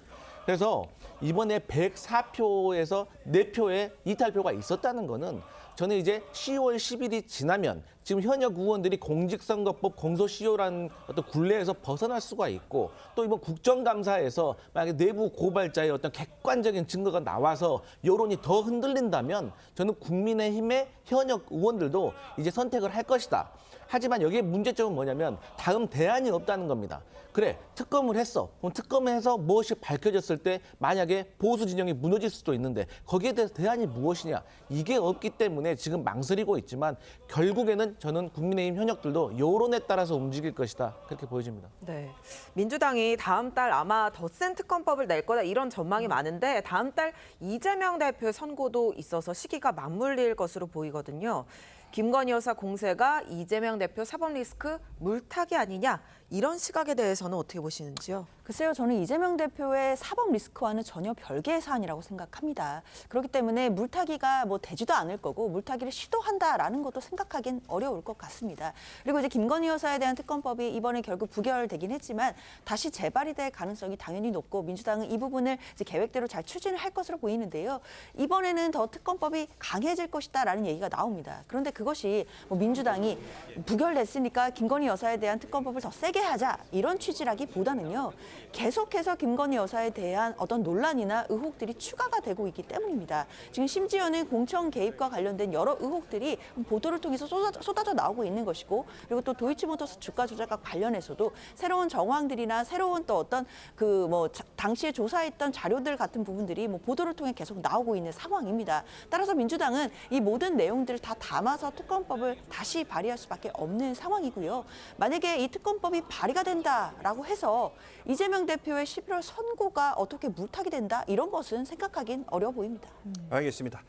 그래서 이번에 104표에서 4표의 이탈표가 있었다는 거는 저는 이제 10월 10일이 지나면 지금 현역 의원들이 공직선거법 공소시효라는 어떤 굴레에서 벗어날 수가 있고 또 이번 국정감사에서 만약에 내부 고발자의 어떤 객관적인 증거가 나와서 여론이 더 흔들린다면 저는 국민의힘의 현역 의원들도 이제 선택을 할 것이다. 하지만 여기에 문제점은 뭐냐면 다음 대안이 없다는 겁니다. 그래, 특검을 했어. 그럼 특검을 해서 무엇이 밝혀졌을 때 만약에 보수 진영이 무너질 수도 있는데 거기에 대해서 대안이 무엇이냐. 이게 없기 때문에 지금 망설이고 있지만 결국에는 저는 국민의힘 현역들도 여론에 따라서 움직일 것이다. 그렇게 보여집니다. 네, 민주당이 다음 달 아마 더 센 특검법을 낼 거다 이런 전망이 많은데 다음 달 이재명 대표 선고도 있어서 시기가 맞물릴 것으로 보이거든요. 김건희 여사 공세가 이재명 대표 사법 리스크 물타기 아니냐 이런 시각에 대해서는 어떻게 보시는지요? 글쎄요, 저는 이재명 대표의 사법 리스크와는 전혀 별개의 사안이라고 생각합니다. 그렇기 때문에 물타기가 뭐 되지도 않을 거고 물타기를 시도한다라는 것도 생각하기는 어려울 것 같습니다. 그리고 이제 김건희 여사에 대한 특검법이 이번에 결국 부결되긴 했지만 다시 재발이 될 가능성이 당연히 높고 민주당은 이 부분을 이제 계획대로 잘 추진을 할 것으로 보이는데요. 이번에는 더 특검법이 강해질 것이다라는 얘기가 나옵니다. 그런데 그것이 뭐 민주당이 부결됐으니까 김건희 여사에 대한 특검법을 더 세게 하자 이런 취지라기보다는요. 계속해서 김건희 여사에 대한 어떤 논란이나 의혹들이 추가가 되고 있기 때문입니다. 지금 심지어는 공천 개입과 관련된 여러 의혹들이 보도를 통해서 쏟아져 나오고 있는 것이고 그리고 또 도이치모터스 주가 조작과 관련해서도 새로운 정황들이나 새로운 또 어떤 그 뭐 당시에 조사했던 자료들 같은 부분들이 뭐 보도를 통해 계속 나오고 있는 상황입니다. 따라서 민주당은 이 모든 내용들을 다 담아서 특검법을 다시 발의할 수밖에 없는 상황이고요. 만약에 이 특검법이 발의가 된다라고 해서 이재명 대표의 11월 선고가 어떻게 물타기 된다 이런 것은 생각하긴 어려워 보입니다. 알겠습니다.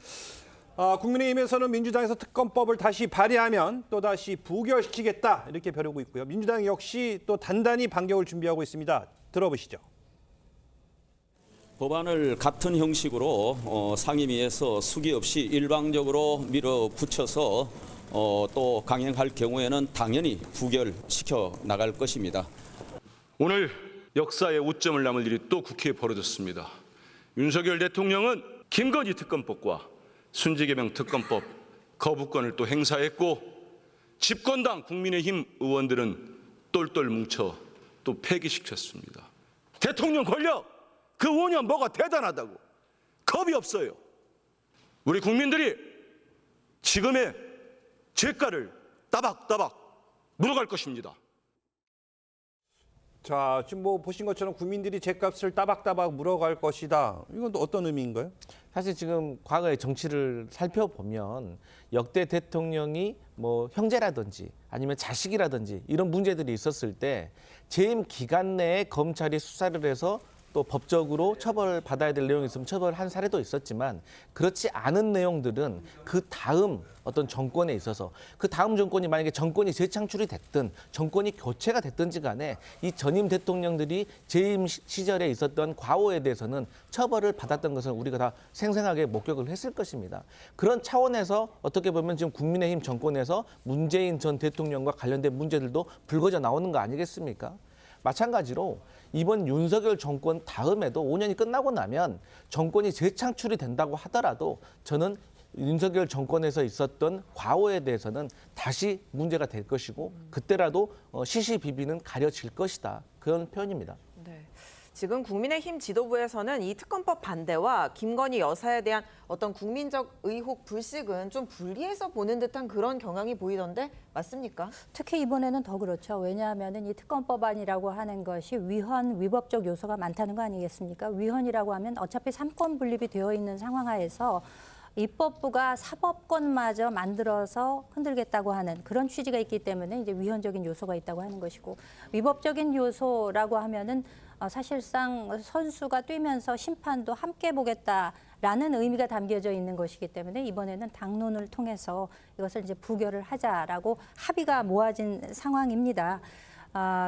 국민의힘에서는 민주당에서 특검법을 다시 발의하면 또다시 부결시키겠다 이렇게 벼르고 있고요. 민주당 역시 또 단단히 반격을 준비하고 있습니다. 들어보시죠. 법안을 같은 형식으로 상임위에서 수기 없이 일방적으로 밀어붙여서 또 강행할 경우에는 당연히 부결시켜 나갈 것입니다. 오늘 역사의 오점을 남을 일이 또 국회에 벌어졌습니다. 윤석열 대통령은 김건희 특검법과 순재개명 특검법 거부권을 또 행사했고 집권당 국민의힘 의원들은 똘똘 뭉쳐 또 폐기시켰습니다. 대통령 권력 그 5년 뭐가 대단하다고 겁이 없어요. 우리 국민들이 지금의 죄가를 따박따박 물어갈 것입니다. 자, 지금 뭐 보신 것처럼 국민들이 죗값을 따박따박 물어갈 것이다. 이건 또 어떤 의미인가요? 사실 지금 과거의 정치를 살펴보면 역대 대통령이 뭐 형제라든지 아니면 자식이라든지 이런 문제들이 있었을 때 재임 기간 내에 검찰이 수사를 해서 또 법적으로 처벌받아야 될 내용이 있으면 처벌한 사례도 있었지만 그렇지 않은 내용들은 그 다음 어떤 정권에 있어서 그 다음 정권이 만약에 정권이 재창출이 됐든 정권이 교체가 됐든지 간에 이 전임 대통령들이 재임 시절에 있었던 과오에 대해서는 처벌을 받았던 것은 우리가 다 생생하게 목격을 했을 것입니다. 그런 차원에서 어떻게 보면 지금 국민의힘 정권에서 문재인 전 대통령과 관련된 문제들도 불거져 나오는 거 아니겠습니까? 마찬가지로 이번 윤석열 정권 다음에도 5년이 끝나고 나면 정권이 재창출이 된다고 하더라도 저는 윤석열 정권에서 있었던 과오에 대해서는 다시 문제가 될 것이고 그때라도 시시비비는 가려질 것이다. 그런 표현입니다. 네. 지금 국민의힘 지도부에서는 이 특검법 반대와 김건희 여사에 대한 어떤 국민적 의혹 불식은 좀 분리해서 보는 듯한 그런 경향이 보이던데 맞습니까? 특히 이번에는 더 그렇죠. 왜냐하면 이 특검법안이라고 하는 것이 위헌, 위법적 요소가 많다는 거 아니겠습니까? 위헌이라고 하면 어차피 삼권 분립이 되어 있는 상황하에서 입법부가 사법권마저 만들어서 흔들겠다고 하는 그런 취지가 있기 때문에 이제 위헌적인 요소가 있다고 하는 것이고 위법적인 요소라고 하면은 사실상 선수가 뛰면서 심판도 함께 보겠다라는 라는 의미가 담겨져 있는 것이기 때문에 이번에는 당론을 통해서 이것을 이제 부결을 하자라고 합의가 모아진 상황입니다.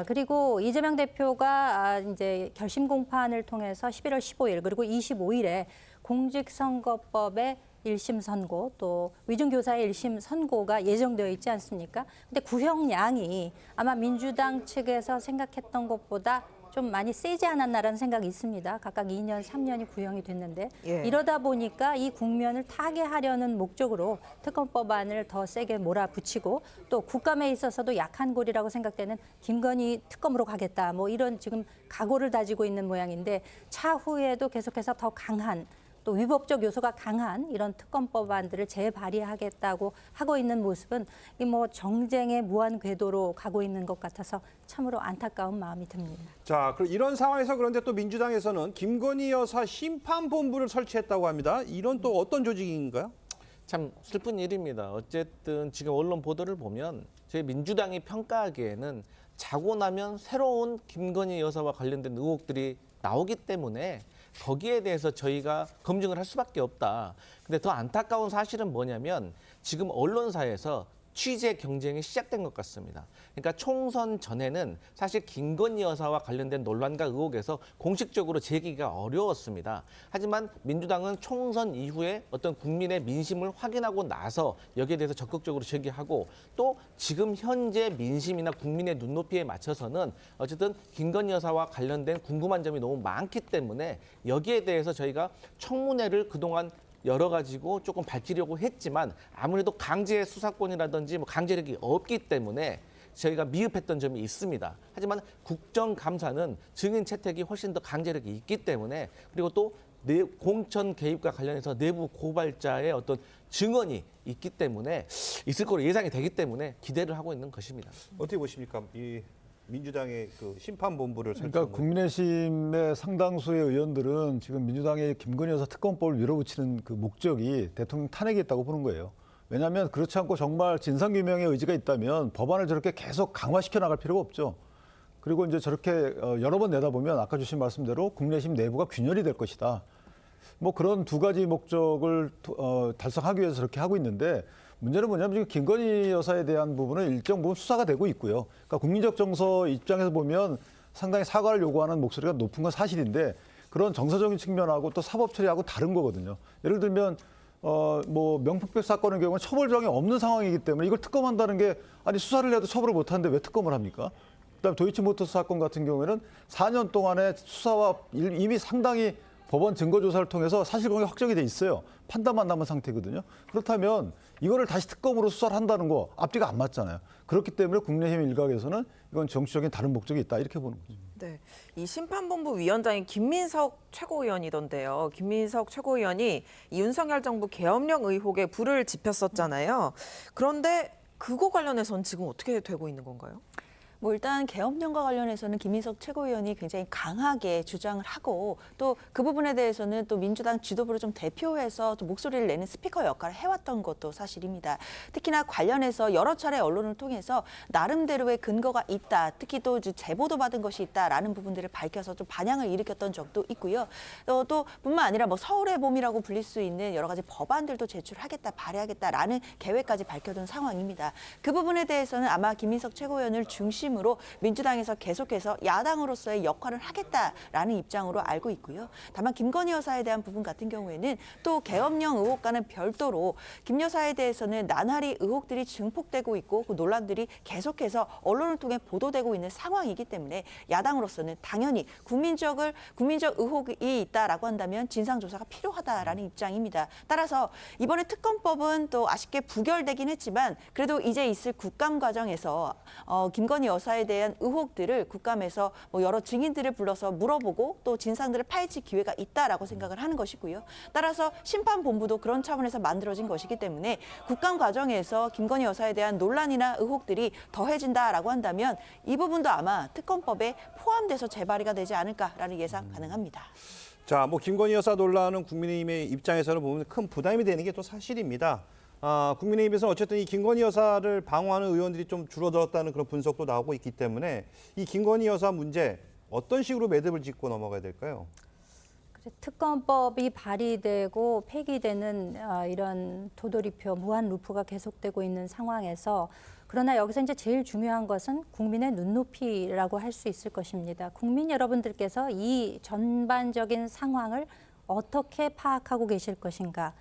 그리고 이재명 대표가 이제 결심 공판을 통해서 11월 15일 그리고 25일에 공직선거법의 1심 선고 또 위중교사의 1심 선고가 예정되어 있지 않습니까? 근데 구형량이 아마 민주당 측에서 생각했던 것보다 좀 많이 세지 않았나라는 생각이 있습니다. 각각 2년, 3년이 구형이 됐는데 이러다 보니까 이 국면을 타개하려는 목적으로 특검법안을 더 세게 몰아붙이고 또 국감에 있어서도 약한 골이라고 생각되는 김건희 특검으로 가겠다. 뭐 이런 지금 각오를 다지고 있는 모양인데 차후에도 계속해서 더 강한 또 위법적 요소가 강한 이런 특검법안들을 재발의하겠다고 하고 있는 모습은 이 뭐 정쟁의 무한 궤도로 가고 있는 것 같아서 참으로 안타까운 마음이 듭니다. 자, 그럼 이런 상황에서 그런데 또 민주당에서는 김건희 여사 심판본부를 설치했다고 합니다. 이런 또 어떤 조직인가요? 참 슬픈 일입니다. 어쨌든 지금 언론 보도를 보면 저희 민주당이 평가하기에는 자고 나면 새로운 김건희 여사와 관련된 의혹들이 나오기 때문에 거기에 대해서 저희가 검증을 할 수밖에 없다. 근데 더 안타까운 사실은 뭐냐면 지금 언론사에서 취재 경쟁이 시작된 것 같습니다. 그러니까 총선 전에는 사실 김건희 여사와 관련된 논란과 의혹에서 공식적으로 제기가 어려웠습니다. 하지만 민주당은 총선 이후에 어떤 국민의 민심을 확인하고 나서 여기에 대해서 적극적으로 제기하고 또 지금 현재 민심이나 국민의 눈높이에 맞춰서는 어쨌든 김건희 여사와 관련된 궁금한 점이 너무 많기 때문에 여기에 대해서 저희가 청문회를 그동안 여러 가지고 조금 밝히려고 했지만 아무래도 강제 수사권이라든지 뭐 강제력이 없기 때문에 저희가 미흡했던 점이 있습니다. 하지만 국정감사는 증인 채택이 훨씬 더 강제력이 있기 때문에 그리고 또 공천 개입과 관련해서 내부 고발자의 어떤 증언이 있기 때문에 있을 거로 예상이 되기 때문에 기대를 하고 있는 것입니다. 어떻게 보십니까? 이 민주당의 그 심판본부를 그러니까 국민의힘의 상당수의 의원들은 지금 민주당의 김건희 여사 특검법을 밀어붙이는 그 목적이 대통령 탄핵에 있다고 보는 거예요. 왜냐하면 그렇지 않고 정말 진상규명의 의지가 있다면 법안을 저렇게 계속 강화시켜 나갈 필요가 없죠. 그리고 이제 저렇게 여러 번 내다보면 아까 주신 말씀대로 국민의힘 내부가 균열이 될 것이다. 뭐 그런 두 가지 목적을 달성하기 위해서 저렇게 하고 있는데 문제는 뭐냐면 지금 김건희 여사에 대한 부분은 일정 부분 수사가 되고 있고요. 그러니까 국민적 정서 입장에서 보면 상당히 사과를 요구하는 목소리가 높은 건 사실인데 그런 정서적인 측면하고 또 사법 처리하고 다른 거거든요. 예를 들면 뭐 명품백 사건의 경우는 처벌 조항이 없는 상황이기 때문에 이걸 특검한다는 게 아니 수사를 해도 처벌을 못 하는데 왜 특검을 합니까? 그다음에 도이치모터스 사건 같은 경우에는 4년 동안의 수사와 이미 상당히 법원 증거조사를 통해서 사실관계 확정이 돼 있어요. 판단만 남은 상태거든요. 그렇다면 이거를 다시 특검으로 수사를 한다는 거 앞뒤가 안 맞잖아요. 그렇기 때문에 국민의힘 일각에서는 이건 정치적인 다른 목적이 있다 이렇게 보는 거죠. 네, 이 심판본부 위원장이 김민석 최고위원이던데요. 김민석 최고위원이 윤석열 정부 계엄령 의혹에 불을 지폈었잖아요. 그런데 그거 관련해서는 지금 어떻게 되고 있는 건가요? 뭐 일단 계엄령과 관련해서는 김민석 최고위원이 굉장히 강하게 주장을 하고 또 그 부분에 대해서는 또 민주당 지도부를 좀 대표해서 또 목소리를 내는 스피커 역할을 해왔던 것도 사실입니다. 특히나 관련해서 여러 차례 언론을 통해서 나름대로의 근거가 있다. 특히 또 제보도 받은 것이 있다라는 부분들을 밝혀서 좀 반향을 일으켰던 적도 있고요. 또 뿐만 아니라 뭐 서울의 봄이라고 불릴 수 있는 여러 가지 법안들도 제출하겠다, 발의하겠다라는 계획까지 밝혀둔 상황입니다. 그 부분에 대해서는 아마 김민석 최고위원을 중심으로 민주당에서 계속해서 야당으로서의 역할을 하겠다라는 입장으로 알고 있고요. 다만 김건희 여사에 대한 부분 같은 경우에는 또 계엄령 의혹과는 별도로 김 여사에 대해서는 나날이 의혹들이 증폭되고 있고 그 논란들이 계속해서 언론을 통해 보도되고 있는 상황이기 때문에 야당으로서는 당연히 국민적 의혹이 있다라고 한다면 진상조사가 필요하다라는 입장입니다. 따라서 이번에 특검법은 또 아쉽게 부결되긴 했지만 그래도 이제 있을 국감 과정에서 김건희 여사에 대한 의혹들을 국감에서 뭐 여러 증인들을 불러서 물어보고 또 진상들을 파헤칠 기회가 있다라고 생각을 하는 것이고요. 따라서 심판본부도 그런 차원에서 만들어진 것이기 때문에 국감 과정에서 김건희 여사에 대한 논란이나 의혹들이 더해진다라고 한다면 이 부분도 아마 특검법에 포함돼서 재발의가 되지 않을까라는 예상 가능합니다. 자, 뭐 김건희 여사 논란은 국민의힘의 입장에서는 보면 큰 부담이 되는 게 또 사실입니다. 국민의힘에서는 어쨌든 이 김건희 여사를 방어하는 의원들이 좀 줄어들었다는 그런 분석도 나오고 있기 때문에 이 김건희 여사 문제 어떤 식으로 매듭을 짓고 넘어가야 될까요? 특검법이 발의되고 폐기되는 이런 도돌이표 무한 루프가 계속되고 있는 상황에서 그러나 여기서 이제 제일 중요한 것은 국민의 눈높이라고 할 수 있을 것입니다. 국민 여러분들께서 이 전반적인 상황을 어떻게 파악하고 계실 것인가.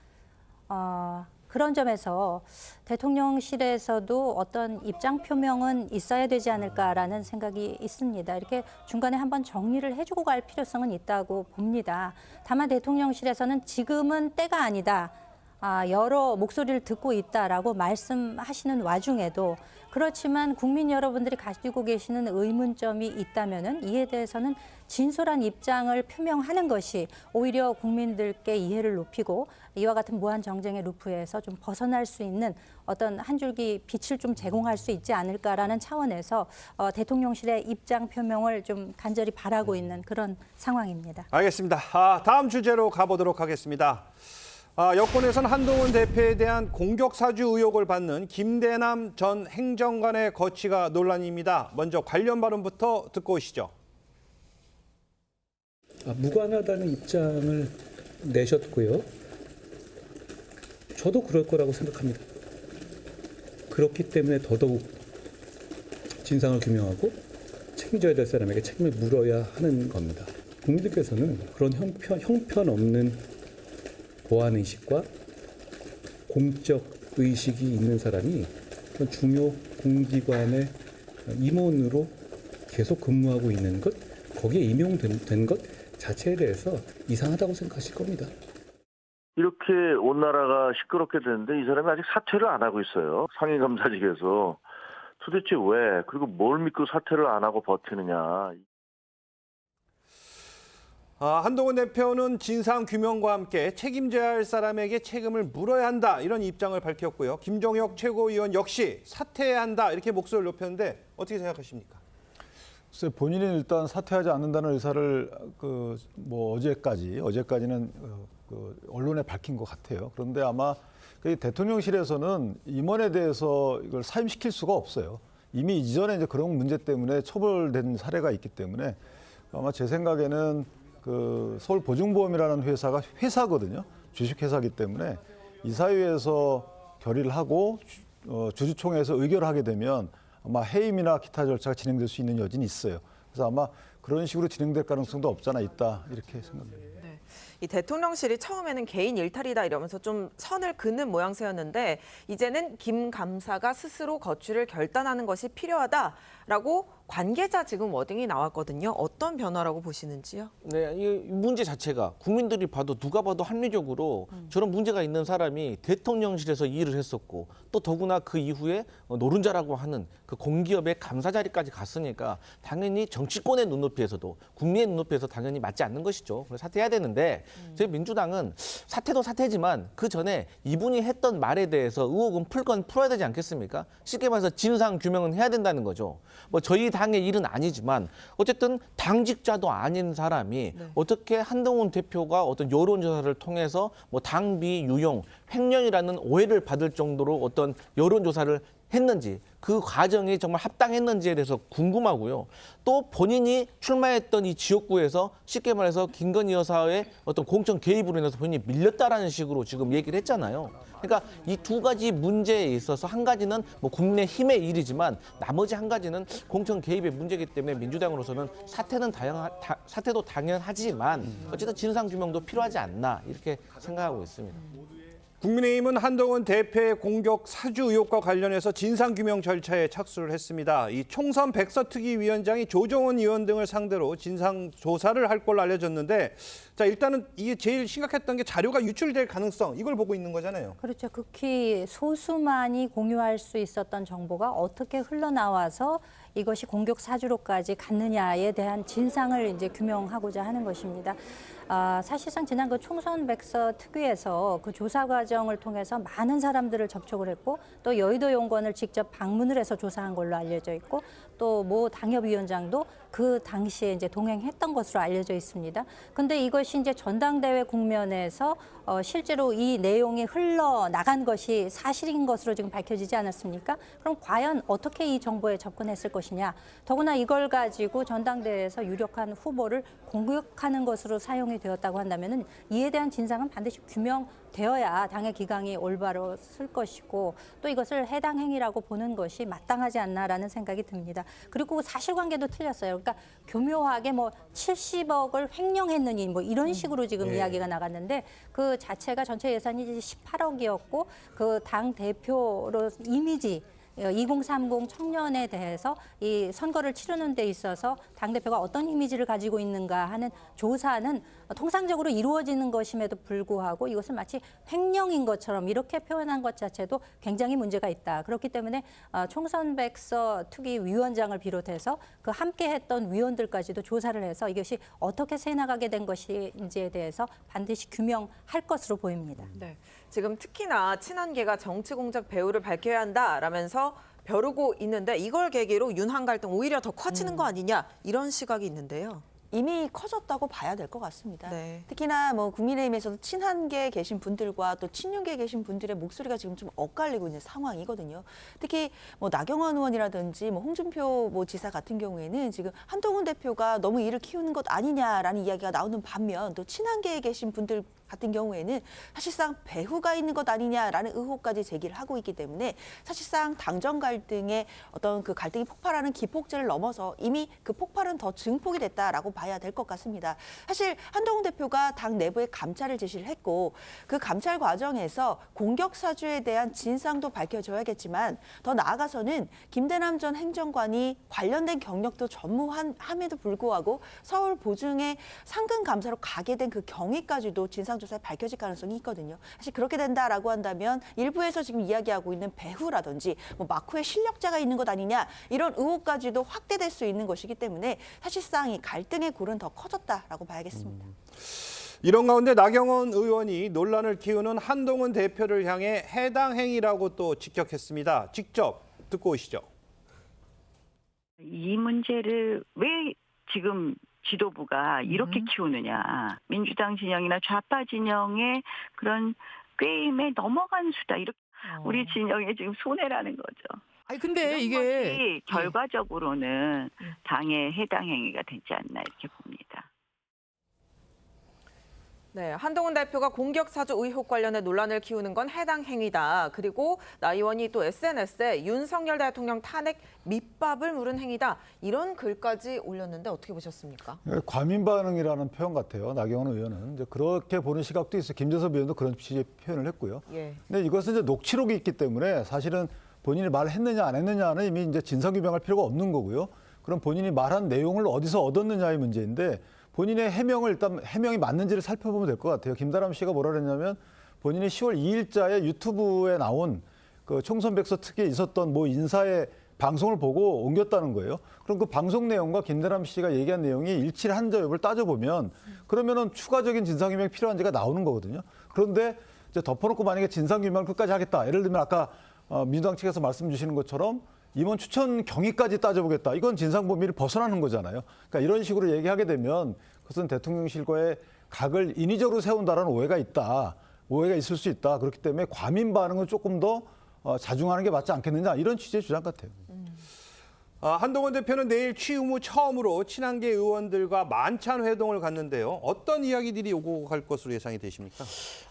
그런 점에서 대통령실에서도 어떤 입장 표명은 있어야 되지 않을까라는 생각이 있습니다. 이렇게 중간에 한번 정리를 해주고 갈 필요성은 있다고 봅니다. 다만 대통령실에서는 지금은 때가 아니다. 여러 목소리를 듣고 있다라고 말씀하시는 와중에도 그렇지만 국민 여러분들이 가지고 계시는 의문점이 있다면은 이에 대해서는 진솔한 입장을 표명하는 것이 오히려 국민들께 이해를 높이고 이와 같은 무한 정쟁의 루프에서 좀 벗어날 수 있는 어떤 한 줄기 빛을 좀 제공할 수 있지 않을까라는 차원에서 대통령실의 입장 표명을 좀 간절히 바라고 있는 그런 상황입니다. 알겠습니다. 다음 주제로 가보도록 하겠습니다. 여권에서는 한동훈 대표에 대한 공격 사주 의혹을 받는 김대남 전 행정관의 거취가 논란입니다. 먼저 관련 발언부터 듣고 오시죠. 무관하다는 입장을 내셨고요. 저도 그럴 거라고 생각합니다. 그렇기 때문에 더더욱 진상을 규명하고 책임져야 될 사람에게 책임을 물어야 하는 겁니다. 국민들께서는 그런 형편없는 보안의식과 공적의식이 있는 사람이 그런 중요 공기관의 임원으로 계속 근무하고 있는 것, 거기에 임용된 것 자체에 대해서 이상하다고 생각하실 겁니다. 이렇게 온 나라가 시끄럽게 됐는데 이 사람이 아직 사퇴를 안 하고 있어요. 상임감사직에서. 도대체 왜? 그리고 뭘 믿고 사퇴를 안 하고 버티느냐. 한동훈 대표는 진상규명과 함께 책임져야 할 사람에게 책임을 물어야 한다 이런 입장을 밝혔고요. 김종혁 최고위원 역시 사퇴해야 한다 이렇게 목소리를 높였는데 어떻게 생각하십니까? 글쎄 본인이 일단 사퇴하지 않는다는 의사를 어제까지는 언론에 밝힌 것 같아요. 그런데 아마 대통령실에서는 임원에 대해서 이걸 사임시킬 수가 없어요. 이미 이전에 이제 그런 문제 때문에 처벌된 사례가 있기 때문에 아마 제 생각에는 서울보증보험이라는 회사가 회사거든요. 주식회사이기 때문에 이사회에서 결의를 하고 주주총회에서 의결을 하게 되면 아마 해임이나 기타 절차가 진행될 수 있는 여지는 있어요. 그래서 아마 그런 식으로 진행될 가능성도 없잖아 있다 이렇게 생각합니다. 네. 이 대통령실이 처음에는 개인 일탈이다 이러면서 좀 선을 그는 모양새였는데 이제는 김 감사가 스스로 거취를 결단하는 것이 필요하다라고 관계자 지금 워딩이 나왔거든요. 어떤 변화라고 보시는지요? 네, 이 문제 자체가 국민들이 봐도 누가 봐도 합리적으로 저런 문제가 있는 사람이 대통령실에서 일을 했었고 또 더구나 그 이후에 노른자라고 하는 그 공기업의 감사 자리까지 갔으니까 당연히 정치권의 눈높이에서도 국민의 눈높이에서 당연히 맞지 않는 것이죠. 그래서 사퇴해야 되는데 저희 민주당은 사퇴도 사퇴지만 그 전에 이분이 했던 말에 대해서 의혹은 풀어야 되지 않겠습니까? 쉽게 말해서 진상 규명은 해야 된다는 거죠. 뭐 저희 당의 일은 아니지만 어쨌든 당직자도 아닌 사람이 어떻게 한동훈 대표가 어떤 여론조사를 통해서 뭐 당비 유용, 횡령이라는 오해를 받을 정도로 어떤 여론조사를 했는지 그 과정이 정말 합당했는지에 대해서 궁금하고요. 또 본인이 출마했던 이 지역구에서 쉽게 말해서 김건희 여사의 어떤 공천 개입으로 인해서 본인이 밀렸다라는 식으로 지금 얘기를 했잖아요. 그러니까 이 두 가지 문제에 있어서 한 가지는 뭐 국민의힘의 일이지만 나머지 한 가지는 공천 개입의 문제이기 때문에 민주당으로서는 사퇴도 당연하지만 어쨌든 진상규명도 필요하지 않나 이렇게 생각하고 있습니다. 국민의힘은 한동훈 대표의 공격 사주 의혹과 관련해서 진상규명 절차에 착수를 했습니다. 이 총선 백서특위위원장이 조정원 의원 등을 상대로 진상조사를 할 걸로 알려졌는데 자 일단은 이게 제일 심각했던 게 자료가 유출될 가능성 이걸 보고 있는 거잖아요. 그렇죠. 극히 소수만이 공유할 수 있었던 정보가 어떻게 흘러나와서 이것이 공격 사주로까지 갔느냐에 대한 진상을 이제 규명하고자 하는 것입니다. 사실상 지난 그 총선 백서 특위에서 그 조사 과정을 통해서 많은 사람들을 접촉을 했고 또 여의도 용건을 직접 방문을 해서 조사한 걸로 알려져 있고 또 모 당협위원장도 그 당시에 이제 동행했던 것으로 알려져 있습니다. 근데 이것이 이제 전당대회 국면에서 실제로 이 내용이 흘러나간 것이 사실인 것으로 지금 밝혀지지 않았습니까? 그럼 과연 어떻게 이 정보에 접근했을 것이냐? 더구나 이걸 가지고 전당대회에서 유력한 후보를 공격하는 것으로 사용해 작동이 되었다고 한다면은 이에 대한 진상은 반드시 규명되어야 당의 기강이 올바로 쓸 것이고 또 이것을 해당 행위라고 보는 것이 마땅하지 않나라는 생각이 듭니다. 그리고 사실관계도 틀렸어요. 그러니까 교묘하게 뭐 70억을 횡령했느니 뭐 이런 식으로 지금 이야기가 나갔는데 그 자체가 전체 예산이 18억이었고 그 당 대표로 이미지 2030 청년에 대해서 이 선거를 치르는 데 있어서 당대표가 어떤 이미지를 가지고 있는가 하는 조사는 통상적으로 이루어지는 것임에도 불구하고 이것을 마치 횡령인 것처럼 이렇게 표현한 것 자체도 굉장히 문제가 있다. 그렇기 때문에 총선백서 투기 위원장을 비롯해서 그 함께했던 위원들까지도 조사를 해서 이것이 어떻게 새나가게 된 것인지에 대해서 반드시 규명할 것으로 보입니다. 네, 지금 특히나 친한계가 정치공작 배후를 밝혀야 한다라면서 벼르고 있는데 이걸 계기로 윤한 갈등 오히려 더 커지는 거 아니냐 이런 시각이 있는데요. 이미 커졌다고 봐야 될 것 같습니다. 네. 특히나 뭐 국민의힘에서도 친한계 계신 분들과 또 친윤계 계신 분들의 목소리가 지금 좀 엇갈리고 있는 상황이거든요. 특히 뭐 나경원 의원이라든지 뭐 홍준표 뭐 지사 같은 경우에는 지금 한동훈 대표가 너무 일을 키우는 것 아니냐라는 이야기가 나오는 반면 또 친한계에 계신 분들 같은 경우에는 사실상 배후가 있는 것 아니냐라는 의혹까지 제기를 하고 있기 때문에 사실상 당정 갈등의 어떤 그 갈등이 폭발하는 기폭제를 넘어서 이미 그 폭발은 더 증폭이 됐다라고 봐야 될 것 같습니다. 사실 한동훈 대표가 당 내부에 감찰을 지시를 했고 그 감찰 과정에서 공격 사주에 대한 진상도 밝혀져야겠지만 더 나아가서는 김대남 전 행정관이 관련된 경력도 전무함에도 불구하고 서울 보증의 상근 감사로 가게 된 그 경위까지도 진상조사에 밝혀질 가능성이 있거든요. 사실 그렇게 된다라고 한다면 일부에서 지금 이야기하고 있는 배후라든지 뭐 마쿠의 실력자가 있는 것 아니냐 이런 의혹까지도 확대될 수 있는 것이기 때문에 사실상 이 갈등의 골은 더 커졌다라고 봐야겠습니다. 이런 가운데 나경원 의원이 논란을 키우는 한동훈 대표를 향해 해당 행위라고 또 직격했습니다. 직접 듣고 오시죠. 이 문제를 왜 지금 지도부가 이렇게 키우느냐. 민주당 진영이나 좌파 진영의 그런 꾀임에 넘어간 수다. 이렇게 우리 진영의 지금 손해라는 거죠. 아니 근데 이게 것이 결과적으로는 당의 해당 행위가 되지 않나 이렇게 봅니다. 네, 한동훈 대표가 공격 사주 의혹 관련해 논란을 키우는 건 해당 행위다. 그리고 나 의원이 또 SNS에 윤석열 대통령 탄핵 밑밥을 물은 행위다. 이런 글까지 올렸는데 어떻게 보셨습니까? 과민 반응이라는 표현 같아요. 나경원 의원은 이제 그렇게 보는 시각도 있어요. 김재섭 의원도 그런 취지의 표현을 했고요. 근데 이것은 이제 녹취록이 있기 때문에 사실은 본인이 말했느냐 안 했느냐는 이미 이제 진상 규명할 필요가 없는 거고요. 그럼 본인이 말한 내용을 어디서 얻었느냐의 문제인데. 본인의 해명을 일단 해명이 맞는지를 살펴보면 될 것 같아요. 김다람 씨가 뭐라 그랬냐면 본인이 10월 2일자에 유튜브에 나온 그 총선백서 특위에 있었던 뭐 인사의 방송을 보고 옮겼다는 거예요. 그럼 그 방송 내용과 김다람 씨가 얘기한 내용이 일치를 한지 여부를 따져보면 그러면은 추가적인 진상규명이 필요한지가 나오는 거거든요. 그런데 이제 덮어놓고 만약에 진상규명을 끝까지 하겠다. 예를 들면 아까 민주당 측에서 말씀 주시는 것처럼 임원 추천 경위까지 따져보겠다. 이건 진상 범위를 벗어나는 거잖아요. 그러니까 이런 식으로 얘기하게 되면 그것은 대통령실과의 각을 인위적으로 세운다라는 오해가 있다. 오해가 있을 수 있다. 그렇기 때문에 과민 반응은 조금 더 자중하는 게 맞지 않겠느냐. 이런 취지의 주장 같아요. 한동훈 대표는 내일 취임 후 처음으로 친한계 의원들과 만찬 회동을 갖는데요. 어떤 이야기들이 오고 갈 것으로 예상이 되십니까?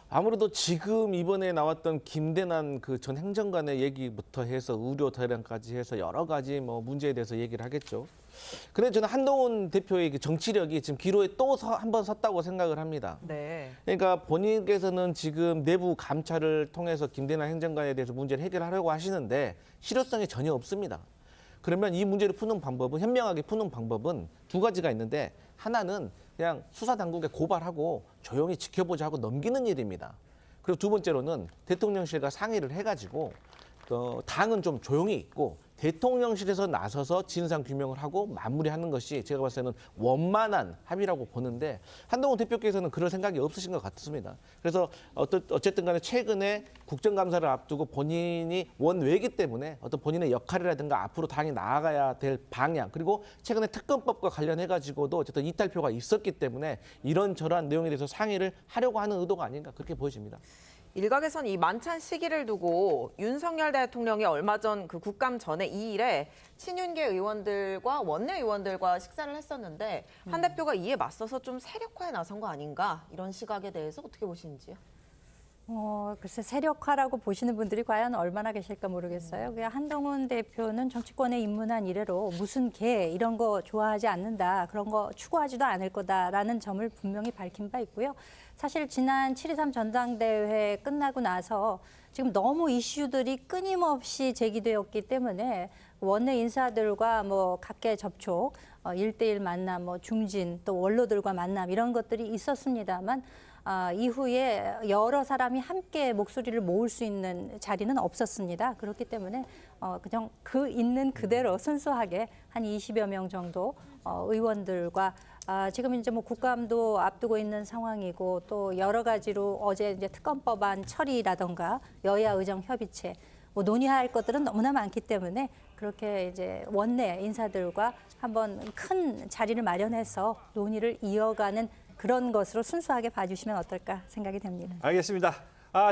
아무래도 지금 이번에 나왔던 김대남 그 전 행정관의 얘기부터 해서 의료 대란까지 해서 여러 가지 뭐 문제에 대해서 얘기를 하겠죠. 근데 저는 한동훈 대표의 그 정치력이 지금 기로에 또 한 번 섰다고 생각을 합니다. 네. 그러니까 본인께서는 지금 내부 감찰을 통해서 김대남 행정관에 대해서 문제를 해결하려고 하시는데 실효성이 전혀 없습니다. 그러면 이 문제를 푸는 방법은 현명하게 푸는 방법은 두 가지가 있는데 하나는 그냥 수사당국에 고발하고 조용히 지켜보자 하고 넘기는 일입니다. 그리고 두 번째로는 대통령실과 상의를 해가지고 당은 좀 조용히 있고 대통령실에서 나서서 진상규명을 하고 마무리하는 것이 제가 봤을 때는 원만한 합의라고 보는데 한동훈 대표께서는 그럴 생각이 없으신 것 같습니다. 그래서 어쨌든 간에 최근에 국정감사를 앞두고 본인이 원외이기 때문에 어떤 본인의 역할이라든가 앞으로 당이 나아가야 될 방향 그리고 최근에 특검법과 관련해가지고도 어쨌든 이탈표가 있었기 때문에 이런저런 내용에 대해서 상의를 하려고 하는 의도가 아닌가 그렇게 보여집니다. 일각에선 이 만찬 시기를 두고 윤석열 대통령이 얼마 전 그 국감 전에 2일에 친윤계 의원들과 원내 의원들과 식사를 했었는데 한 대표가 이에 맞서서 좀 세력화에 나선 거 아닌가 이런 시각에 대해서 어떻게 보시는지요? 글쎄 세력화라고 보시는 분들이 과연 얼마나 계실까 모르겠어요. 그냥 한동훈 대표는 정치권에 입문한 이래로 무슨 개 이런 거 좋아하지 않는다. 그런 거 추구하지도 않을 거다라는 점을 분명히 밝힌 바 있고요. 사실 지난 7.23 전당대회 끝나고 나서 지금 너무 이슈들이 끊임없이 제기되었기 때문에 원내 인사들과 뭐 각계 접촉, 1대1 만남, 뭐 중진, 또 원로들과 만남 이런 것들이 있었습니다만 이후에 여러 사람이 함께 목소리를 모을 수 있는 자리는 없었습니다. 그렇기 때문에 그냥 그 있는 그대로 순수하게 한 20여 명 정도 의원들과 지금 이제 뭐 국감도 앞두고 있는 상황이고 또 여러 가지로 어제 이제 특검법안 처리라던가 여야 의정 협의체 뭐 논의할 것들은 너무나 많기 때문에 그렇게 이제 원내 인사들과 한번 큰 자리를 마련해서 논의를 이어가는 그런 것으로 순수하게 봐주시면 어떨까 생각이 됩니다. 알겠습니다.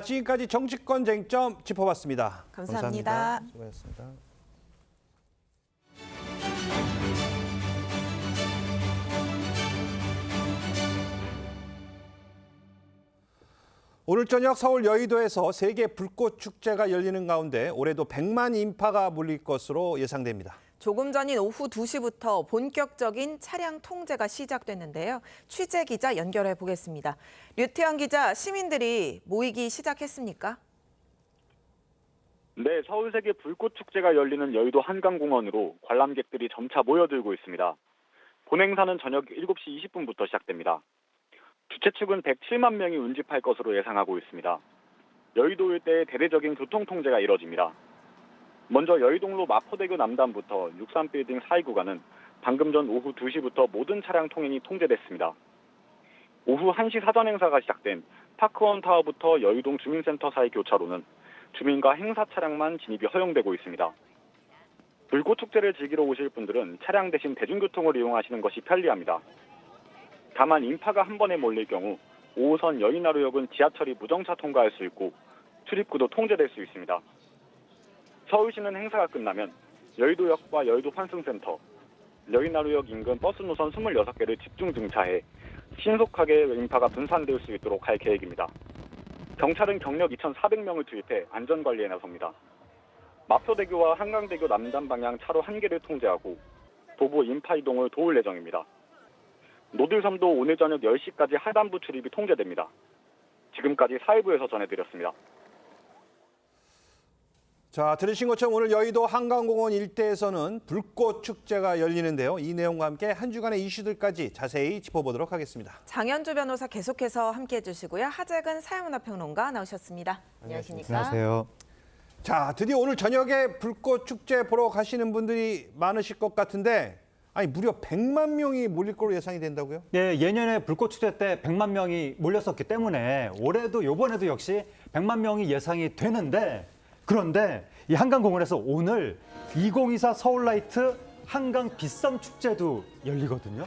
지금까지 정치권 쟁점 짚어봤습니다. 감사합니다. 수고하셨습니다. 오늘 저녁 서울 여의도에서 세계 불꽃 축제가 열리는 가운데 올해도 100만 인파가 몰릴 것으로 예상됩니다. 조금 전인 오후 2시부터 본격적인 차량 통제가 시작됐는데요. 취재 기자 연결해 보겠습니다. 류태영 기자, 시민들이 모이기 시작했습니까? 네, 서울세계 불꽃축제가 열리는 여의도 한강공원으로 관람객들이 점차 모여들고 있습니다. 본행사는 저녁 7시 20분부터 시작됩니다. 주최 측은 107만 명이 운집할 것으로 예상하고 있습니다. 여의도 일대의 대대적인 교통 통제가 이뤄집니다. 먼저 여의동로 마포대교 남단부터 63빌딩 사이 구간은 방금 전 오후 2시부터 모든 차량 통행이 통제됐습니다. 오후 1시 사전 행사가 시작된 파크원 타워부터 여의동 주민센터 사이 교차로는 주민과 행사 차량만 진입이 허용되고 있습니다. 불꽃축제를 즐기러 오실 분들은 차량 대신 대중교통을 이용하시는 것이 편리합니다. 다만 인파가 한 번에 몰릴 경우 5호선 여의나루역은 지하철이 무정차 통과할 수 있고 출입구도 통제될 수 있습니다. 서울시는 행사가 끝나면 여의도역과 여의도 환승센터, 여의나루역 인근 버스 노선 26개를 집중 증차해 신속하게 인파가 분산될 수 있도록 할 계획입니다. 경찰은 경력 2,400명을 투입해 안전관리에 나섭니다. 마포대교와 한강대교 남단 방향 차로 1개를 통제하고 도보 인파 이동을 도울 예정입니다. 노들섬도 오늘 저녁 10시까지 하단부 출입이 통제됩니다. 지금까지 사회부에서 전해드렸습니다. 자, 들으신 것처럼 오늘 여의도 한강공원 일대에서는 불꽃 축제가 열리는데요. 이 내용과 함께 한 주간의 이슈들까지 자세히 짚어보도록 하겠습니다. 장현주 변호사 계속해서 함께해 주시고요. 하재근 사회문화평론가 나오셨습니다. 안녕하십니까? 안녕하세요. 자, 드디어 오늘 저녁에 불꽃 축제 보러 가시는 분들이 많으실 것 같은데 아니 무려 100만 명이 몰릴 걸로 예상이 된다고요? 네, 예년에 불꽃축제 때 100만 명이 몰렸었기 때문에 올해도 이번에도 역시 100만 명이 예상이 되는데 그런데 이 한강공원에서 오늘 2024 서울라이트 한강 빗썸 축제도 열리거든요.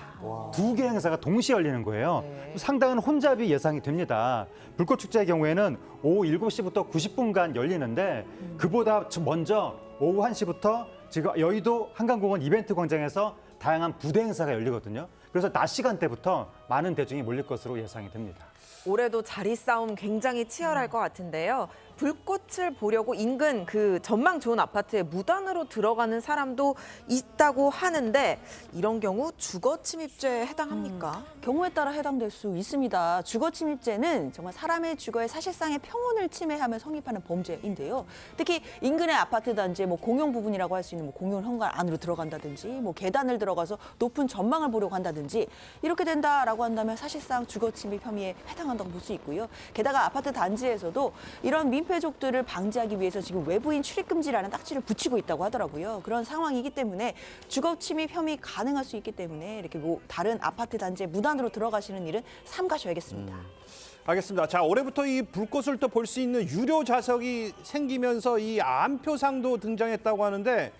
2개 행사가 동시에 열리는 거예요. 상당한 혼잡이 예상이 됩니다. 불꽃축제의 경우에는 오후 7시부터 90분간 열리는데 그보다 먼저 오후 1시부터 지금 여의도 한강공원 이벤트 광장에서 다양한 부대 행사가 열리거든요. 그래서 낮 시간대부터 많은 대중이 몰릴 것으로 예상이 됩니다. 올해도 자리 싸움 굉장히 치열할 것 같은데요. 불꽃을 보려고 인근 그 전망 좋은 아파트에 무단으로 들어가는 사람도 있다고 하는데 이런 경우 주거 침입죄에 해당합니까? 경우에 따라 해당될 수 있습니다. 주거 침입죄는 정말 사람의 주거에 사실상의 평온을 침해하며 성립하는 범죄인데요. 특히 인근의 아파트 단지의 뭐 공용 부분이라고 할 수 있는 뭐 공용 현관 안으로 들어간다든지 뭐 계단을 들어가서 높은 전망을 보려고 한다든지 이렇게 된다라고 한다면 사실상 주거 침입 혐의에 해당한다고 볼 수 있고요. 게다가 아파트 단지에서도 이런 민폐족들을 방지하기 위해서 지금 외부인 출입 금지라는 딱지를 붙이고 있다고 하더라고요. 그런 상황이기 때문에 주거 침입 혐의 가능할 수 있기 때문에 이렇게 뭐 다른 아파트 단지에 무단으로 들어가시는 일은 삼가셔야겠습니다. 알겠습니다. 자, 올해부터 이 불꽃을 또 볼 수 있는 유료 좌석이 생기면서 이 안표상도 등장했다고 하는데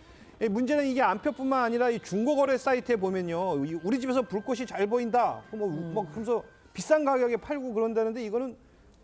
문제는 이게 안표뿐만 아니라 이 중고거래 사이트에 보면요, 우리 집에서 불꽃이 잘 보인다, 뭐 그러면서 비싼 가격에 팔고 그런다는데 이거는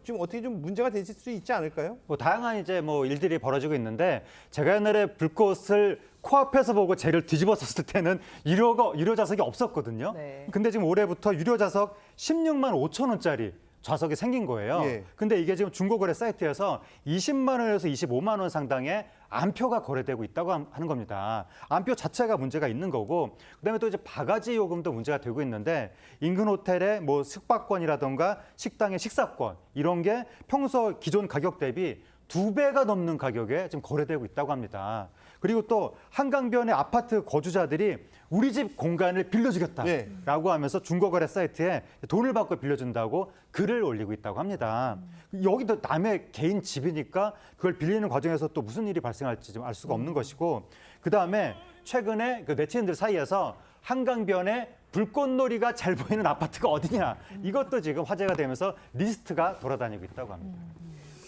지금 어떻게 좀 문제가 되실 수 있지 않을까요? 뭐 다양한 이제 뭐 일들이 벌어지고 있는데 제가 옛날에 불꽃을 코앞에서 보고 쟤를 뒤집었었을 때는 유료 좌석이 없었거든요. 네. 근데 지금 올해부터 유료 좌석 16만 5천 원짜리 좌석이 생긴 거예요. 예. 근데 이게 지금 중고거래 사이트에서 20만 원에서 25만 원 상당의 안표가 거래되고 있다고 하는 겁니다. 안표 자체가 문제가 있는 거고, 그다음에 또 이제 바가지 요금도 문제가 되고 있는데 인근 호텔의 뭐 숙박권이라던가 식당의 식사권 이런 게 평소 기존 가격 대비 2배가 넘는 가격에 지금 거래되고 있다고 합니다. 그리고 또 한강변의 아파트 거주자들이 우리 집 공간을 빌려주겠다라고 하면서 중고거래 사이트에 돈을 받고 빌려준다고 글을 올리고 있다고 합니다. 여기도 남의 개인 집이니까 그걸 빌리는 과정에서 또 무슨 일이 발생할지 좀 알 수가 없는 것이고, 그다음에 최근에 그 네티즌들 사이에서 한강변에 불꽃놀이가 잘 보이는 아파트가 어디냐, 이것도 지금 화제가 되면서 리스트가 돌아다니고 있다고 합니다.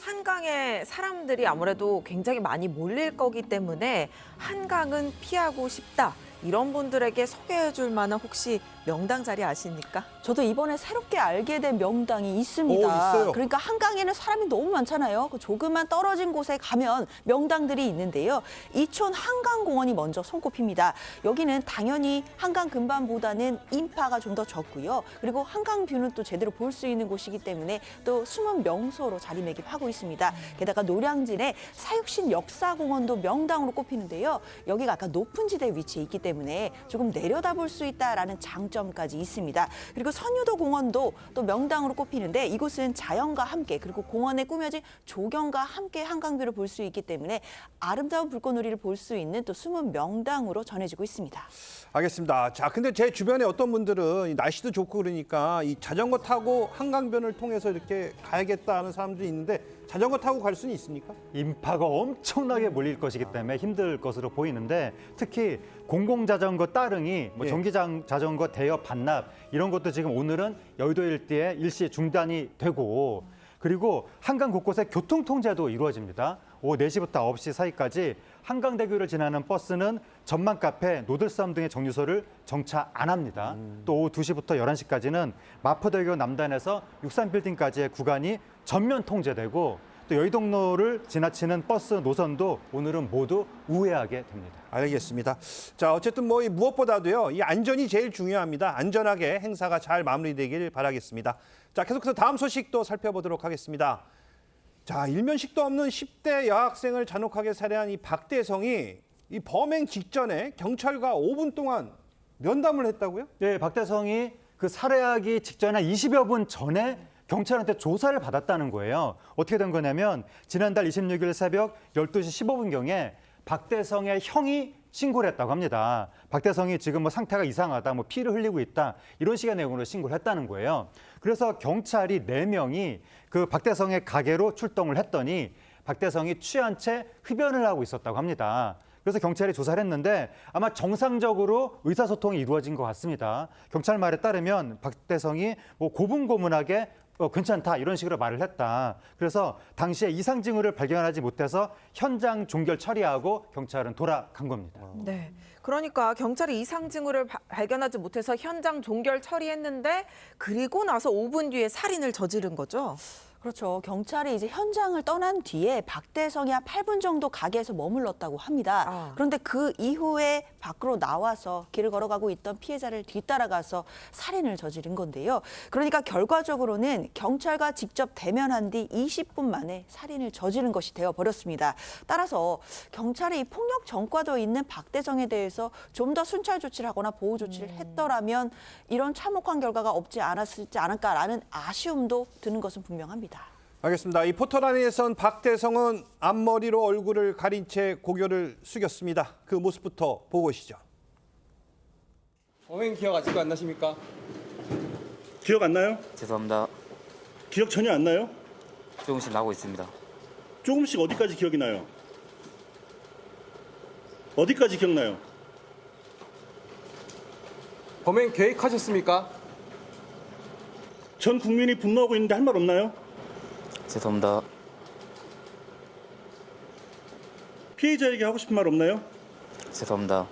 한강에 사람들이 아무래도 굉장히 많이 몰릴 거기 때문에 한강은 피하고 싶다. 이런 분들에게 소개해 줄 만한 혹시 명당 자리 아십니까? 저도 이번에 새롭게 알게 된 명당이 있습니다. 있어요. 그러니까 한강에는 사람이 너무 많잖아요. 그 조금만 떨어진 곳에 가면 명당들이 있는데요. 이촌 한강공원이 먼저 손꼽힙니다. 여기는 당연히 한강 근반보다는 인파가 좀 더 적고요. 그리고 한강 뷰는 또 제대로 볼 수 있는 곳이기 때문에 또 숨은 명소로 자리매김하고 있습니다. 게다가 노량진의 사육신 역사공원도 명당으로 꼽히는데요. 여기가 아까 높은 지대에 위치해 있기 때문에 조금 내려다볼 수 있다라는 장점까지 있습니다. 그리고 선유도 공원도 또 명당으로 꼽히는데 이곳은 자연과 함께 그리고 공원에 꾸며진 조경과 함께 한강뷰를 볼 수 있기 때문에 아름다운 불꽃놀이를 볼 수 있는 또 숨은 명당으로 전해지고 있습니다. 알겠습니다. 자, 근데 제 주변에 어떤 분들은 이 날씨도 좋고 그러니까 이 자전거 타고 한강변을 통해서 이렇게 가야겠다 하는 사람들이 있는데 자전거 타고 갈 수는 있습니까? 인파가 엄청나게 몰릴 것이기 때문에 힘들 것으로 보이는데, 특히 공공자전거 따릉이, 뭐 예. 전기자전거 대여 반납 이런 것도 지금 오늘은 여의도 일대에 일시 중단이 되고, 그리고 한강 곳곳에 교통통제도 이루어집니다. 오후 4시부터 9시 사이까지 한강대교를 지나는 버스는 전망 카페, 노들섬 등의 정류소를 정차 안 합니다. 또 오후 2시부터 11시까지는 마포대교 남단에서 63빌딩까지의 구간이 전면 통제되고, 또 여의도로를 지나치는 버스 노선도 오늘은 모두 우회하게 됩니다. 알겠습니다. 자, 어쨌든 뭐 무엇보다도요, 이 안전이 제일 중요합니다. 안전하게 행사가 잘 마무리되길 바라겠습니다. 자, 계속해서 다음 소식도 살펴보도록 하겠습니다. 자, 일면식도 없는 10대 여학생을 잔혹하게 살해한 이 박대성이 이 범행 직전에 경찰과 5분 동안 면담을 했다고요? 네, 박대성이 그 살해하기 직전에 20여 분 전에 경찰한테 조사를 받았다는 거예요. 어떻게 된 거냐면 지난달 26일 새벽 12시 15분경에 박대성의 형이 신고를 했다고 합니다. 박대성이 지금 뭐 상태가 이상하다, 뭐 피를 흘리고 있다, 이런 식의 내용으로 신고를 했다는 거예요. 그래서 경찰이 4명이 그 박대성의 가게로 출동을 했더니 박대성이 취한 채 흡연을 하고 있었다고 합니다. 그래서 경찰이 조사를 했는데 아마 정상적으로 의사소통이 이루어진 것 같습니다. 경찰 말에 따르면 박대성이 뭐 고분고분하게 괜찮다 이런 식으로 말을 했다. 그래서 당시에 이상 징후를 발견하지 못해서 현장 종결 처리하고 경찰은 돌아간 겁니다. 네. 그러니까 경찰이 이상 징후를 발견하지 못해서 현장 종결 처리했는데 그리고 나서 5분 뒤에 살인을 저지른 거죠? 그렇죠. 경찰이 이제 현장을 떠난 뒤에 박대성이 한 8분 정도 가게에서 머물렀다고 합니다. 그런데 그 이후에 밖으로 나와서 길을 걸어가고 있던 피해자를 뒤따라가서 살인을 저지른 건데요. 그러니까 결과적으로는 경찰과 직접 대면한 뒤 20분 만에 살인을 저지른 것이 되어버렸습니다. 따라서 경찰이 이 폭력 전과도 있는 박대성에 대해서 좀 더 순찰 조치를 하거나 보호 조치를 했더라면 이런 참혹한 결과가 없지 않을까라는 아쉬움도 드는 것은 분명합니다. 알겠습니다. 이 포털안에선 박대성은 앞머리로 얼굴을 가린 채 고개를 숙였습니다. 그 모습부터 보고 오시죠. 범행 기억 아직도 안 나십니까? 기억 안 나요? 죄송합니다. 기억 전혀 안 나요? 조금씩 나고 있습니다. 조금씩 어디까지 기억이 나요? 어디까지 기억나요? 범행 계획하셨습니까? 전 국민이 분노하고 있는데 할 말 없나요? 죄송합니다. 피해자에게 하고 싶은 말 없나요? 죄송합니다.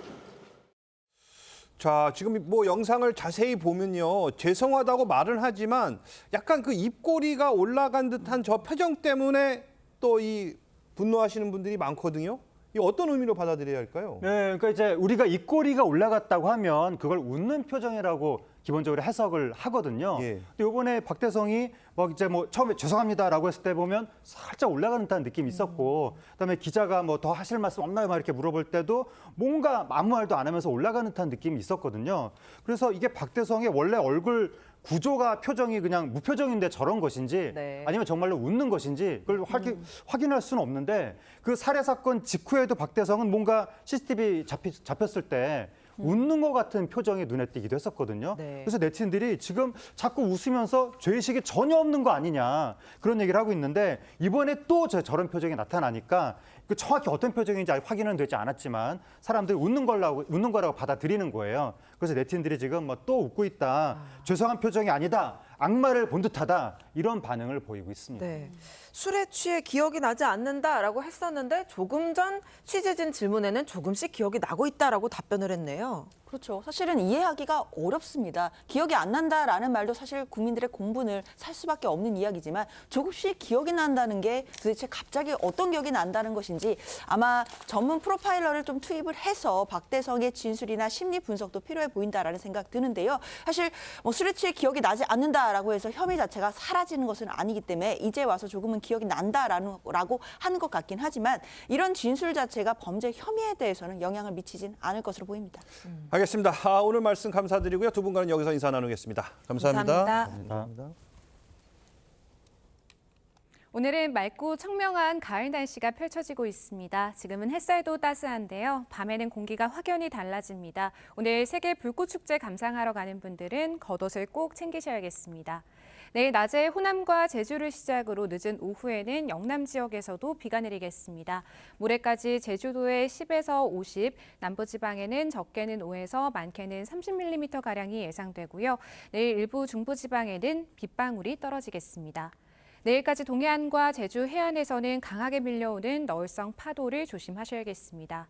자, 지금 뭐 영상을 자세히 보면요. 죄송하다고 말은 하지만 약간 그 입꼬리가 올라간 듯한 저 표정 때문에 또 이 분노하시는 분들이 많거든요. 이 어떤 의미로 받아들여야 할까요? 네, 그러니까 이제 우리가 입꼬리가 올라갔다고 하면 그걸 웃는 표정이라고 기본적으로 해석을 하거든요. 예. 근데 이번에 박대성이 처음에 죄송합니다라고 했을 때 보면 살짝 올라가는 듯한 느낌이 있었고, 그다음에 기자가 뭐 더 하실 말씀 없나요? 막 이렇게 물어볼 때도 뭔가 아무 말도 안 하면서 올라가는 듯한 느낌이 있었거든요. 그래서 이게 박대성의 원래 얼굴 구조가 표정이 그냥 무표정인데 저런 것인지 아니면 정말로 웃는 것인지 그걸 확인할 수는 없는데, 그 살해 사건 직후에도 박대성은 뭔가 CCTV 잡혔을 때 웃는 것 같은 표정이 눈에 띄기도 했었거든요. 그래서 네티즌들이 지금 자꾸 웃으면서 죄의식이 전혀 없는 거 아니냐 그런 얘기를 하고 있는데, 이번에 또 저런 표정이 나타나니까 그 정확히 어떤 표정인지 아직 확인은 되지 않았지만 사람들이 웃는 거라고 받아들이는 거예요. 그래서 네티즌들이 지금 뭐 또 웃고 있다, 죄송한 표정이 아니다, 악마를 본 듯하다, 이런 반응을 보이고 있습니다. 네. 술에 취해 기억이 나지 않는다라고 했었는데 조금 전 취재진 질문에는 조금씩 기억이 나고 있다라고 답변을 했네요. 그렇죠. 사실은 이해하기가 어렵습니다. 기억이 안 난다라는 말도 사실 국민들의 공분을 살 수밖에 없는 이야기지만, 조금씩 기억이 난다는 게 도대체 갑자기 어떤 기억이 난다는 것인지 아마 전문 프로파일러를 좀 투입을 해서 박대성의 진술이나 심리 분석도 필요해 보인다라는 생각 드는데요. 사실 뭐 술에 취해 기억이 나지 않는다라고 해서 혐의 자체가 사라지는 것은 아니기 때문에 이제 와서 조금은 기억이 난다라고 하는 것 같긴 하지만, 이런 진술 자체가 범죄 혐의에 대해서는 영향을 미치진 않을 것으로 보입니다. 알겠습니다. 오늘 말씀 감사드리고요. 두 분과는 여기서 인사 나누겠습니다. 감사합니다. 감사합니다. 오늘은 맑고 청명한 가을 날씨가 펼쳐지고 있습니다. 지금은 햇살도 따스한데요. 밤에는 공기가 확연히 달라집니다. 오늘 세계 불꽃축제 감상하러 가는 분들은 겉옷을 꼭 챙기셔야겠습니다. 내일 낮에 호남과 제주를 시작으로 늦은 오후에는 영남 지역에서도 비가 내리겠습니다. 모레까지 제주도에 10에서 50, 남부지방에는 적게는 5에서 많게는 30mm가량이 예상되고요. 내일 일부 중부지방에는 빗방울이 떨어지겠습니다. 내일까지 동해안과 제주 해안에서는 강하게 밀려오는 너울성 파도를 조심하셔야겠습니다.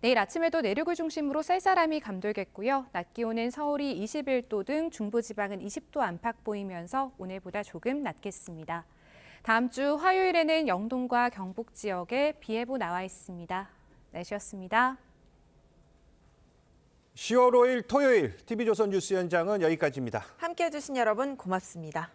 내일 아침에도 내륙을 중심으로 쌀쌀함이 감돌겠고요. 낮 기온은 서울이 21도 등 중부지방은 20도 안팎 보이면서 오늘보다 조금 낮겠습니다. 다음 주 화요일에는 영동과 경북 지역에 비 예보 나와 있습니다. 날씨였습니다. 10월 5일 토요일 TV조선 뉴스 현장은 여기까지입니다. 함께해 주신 여러분 고맙습니다.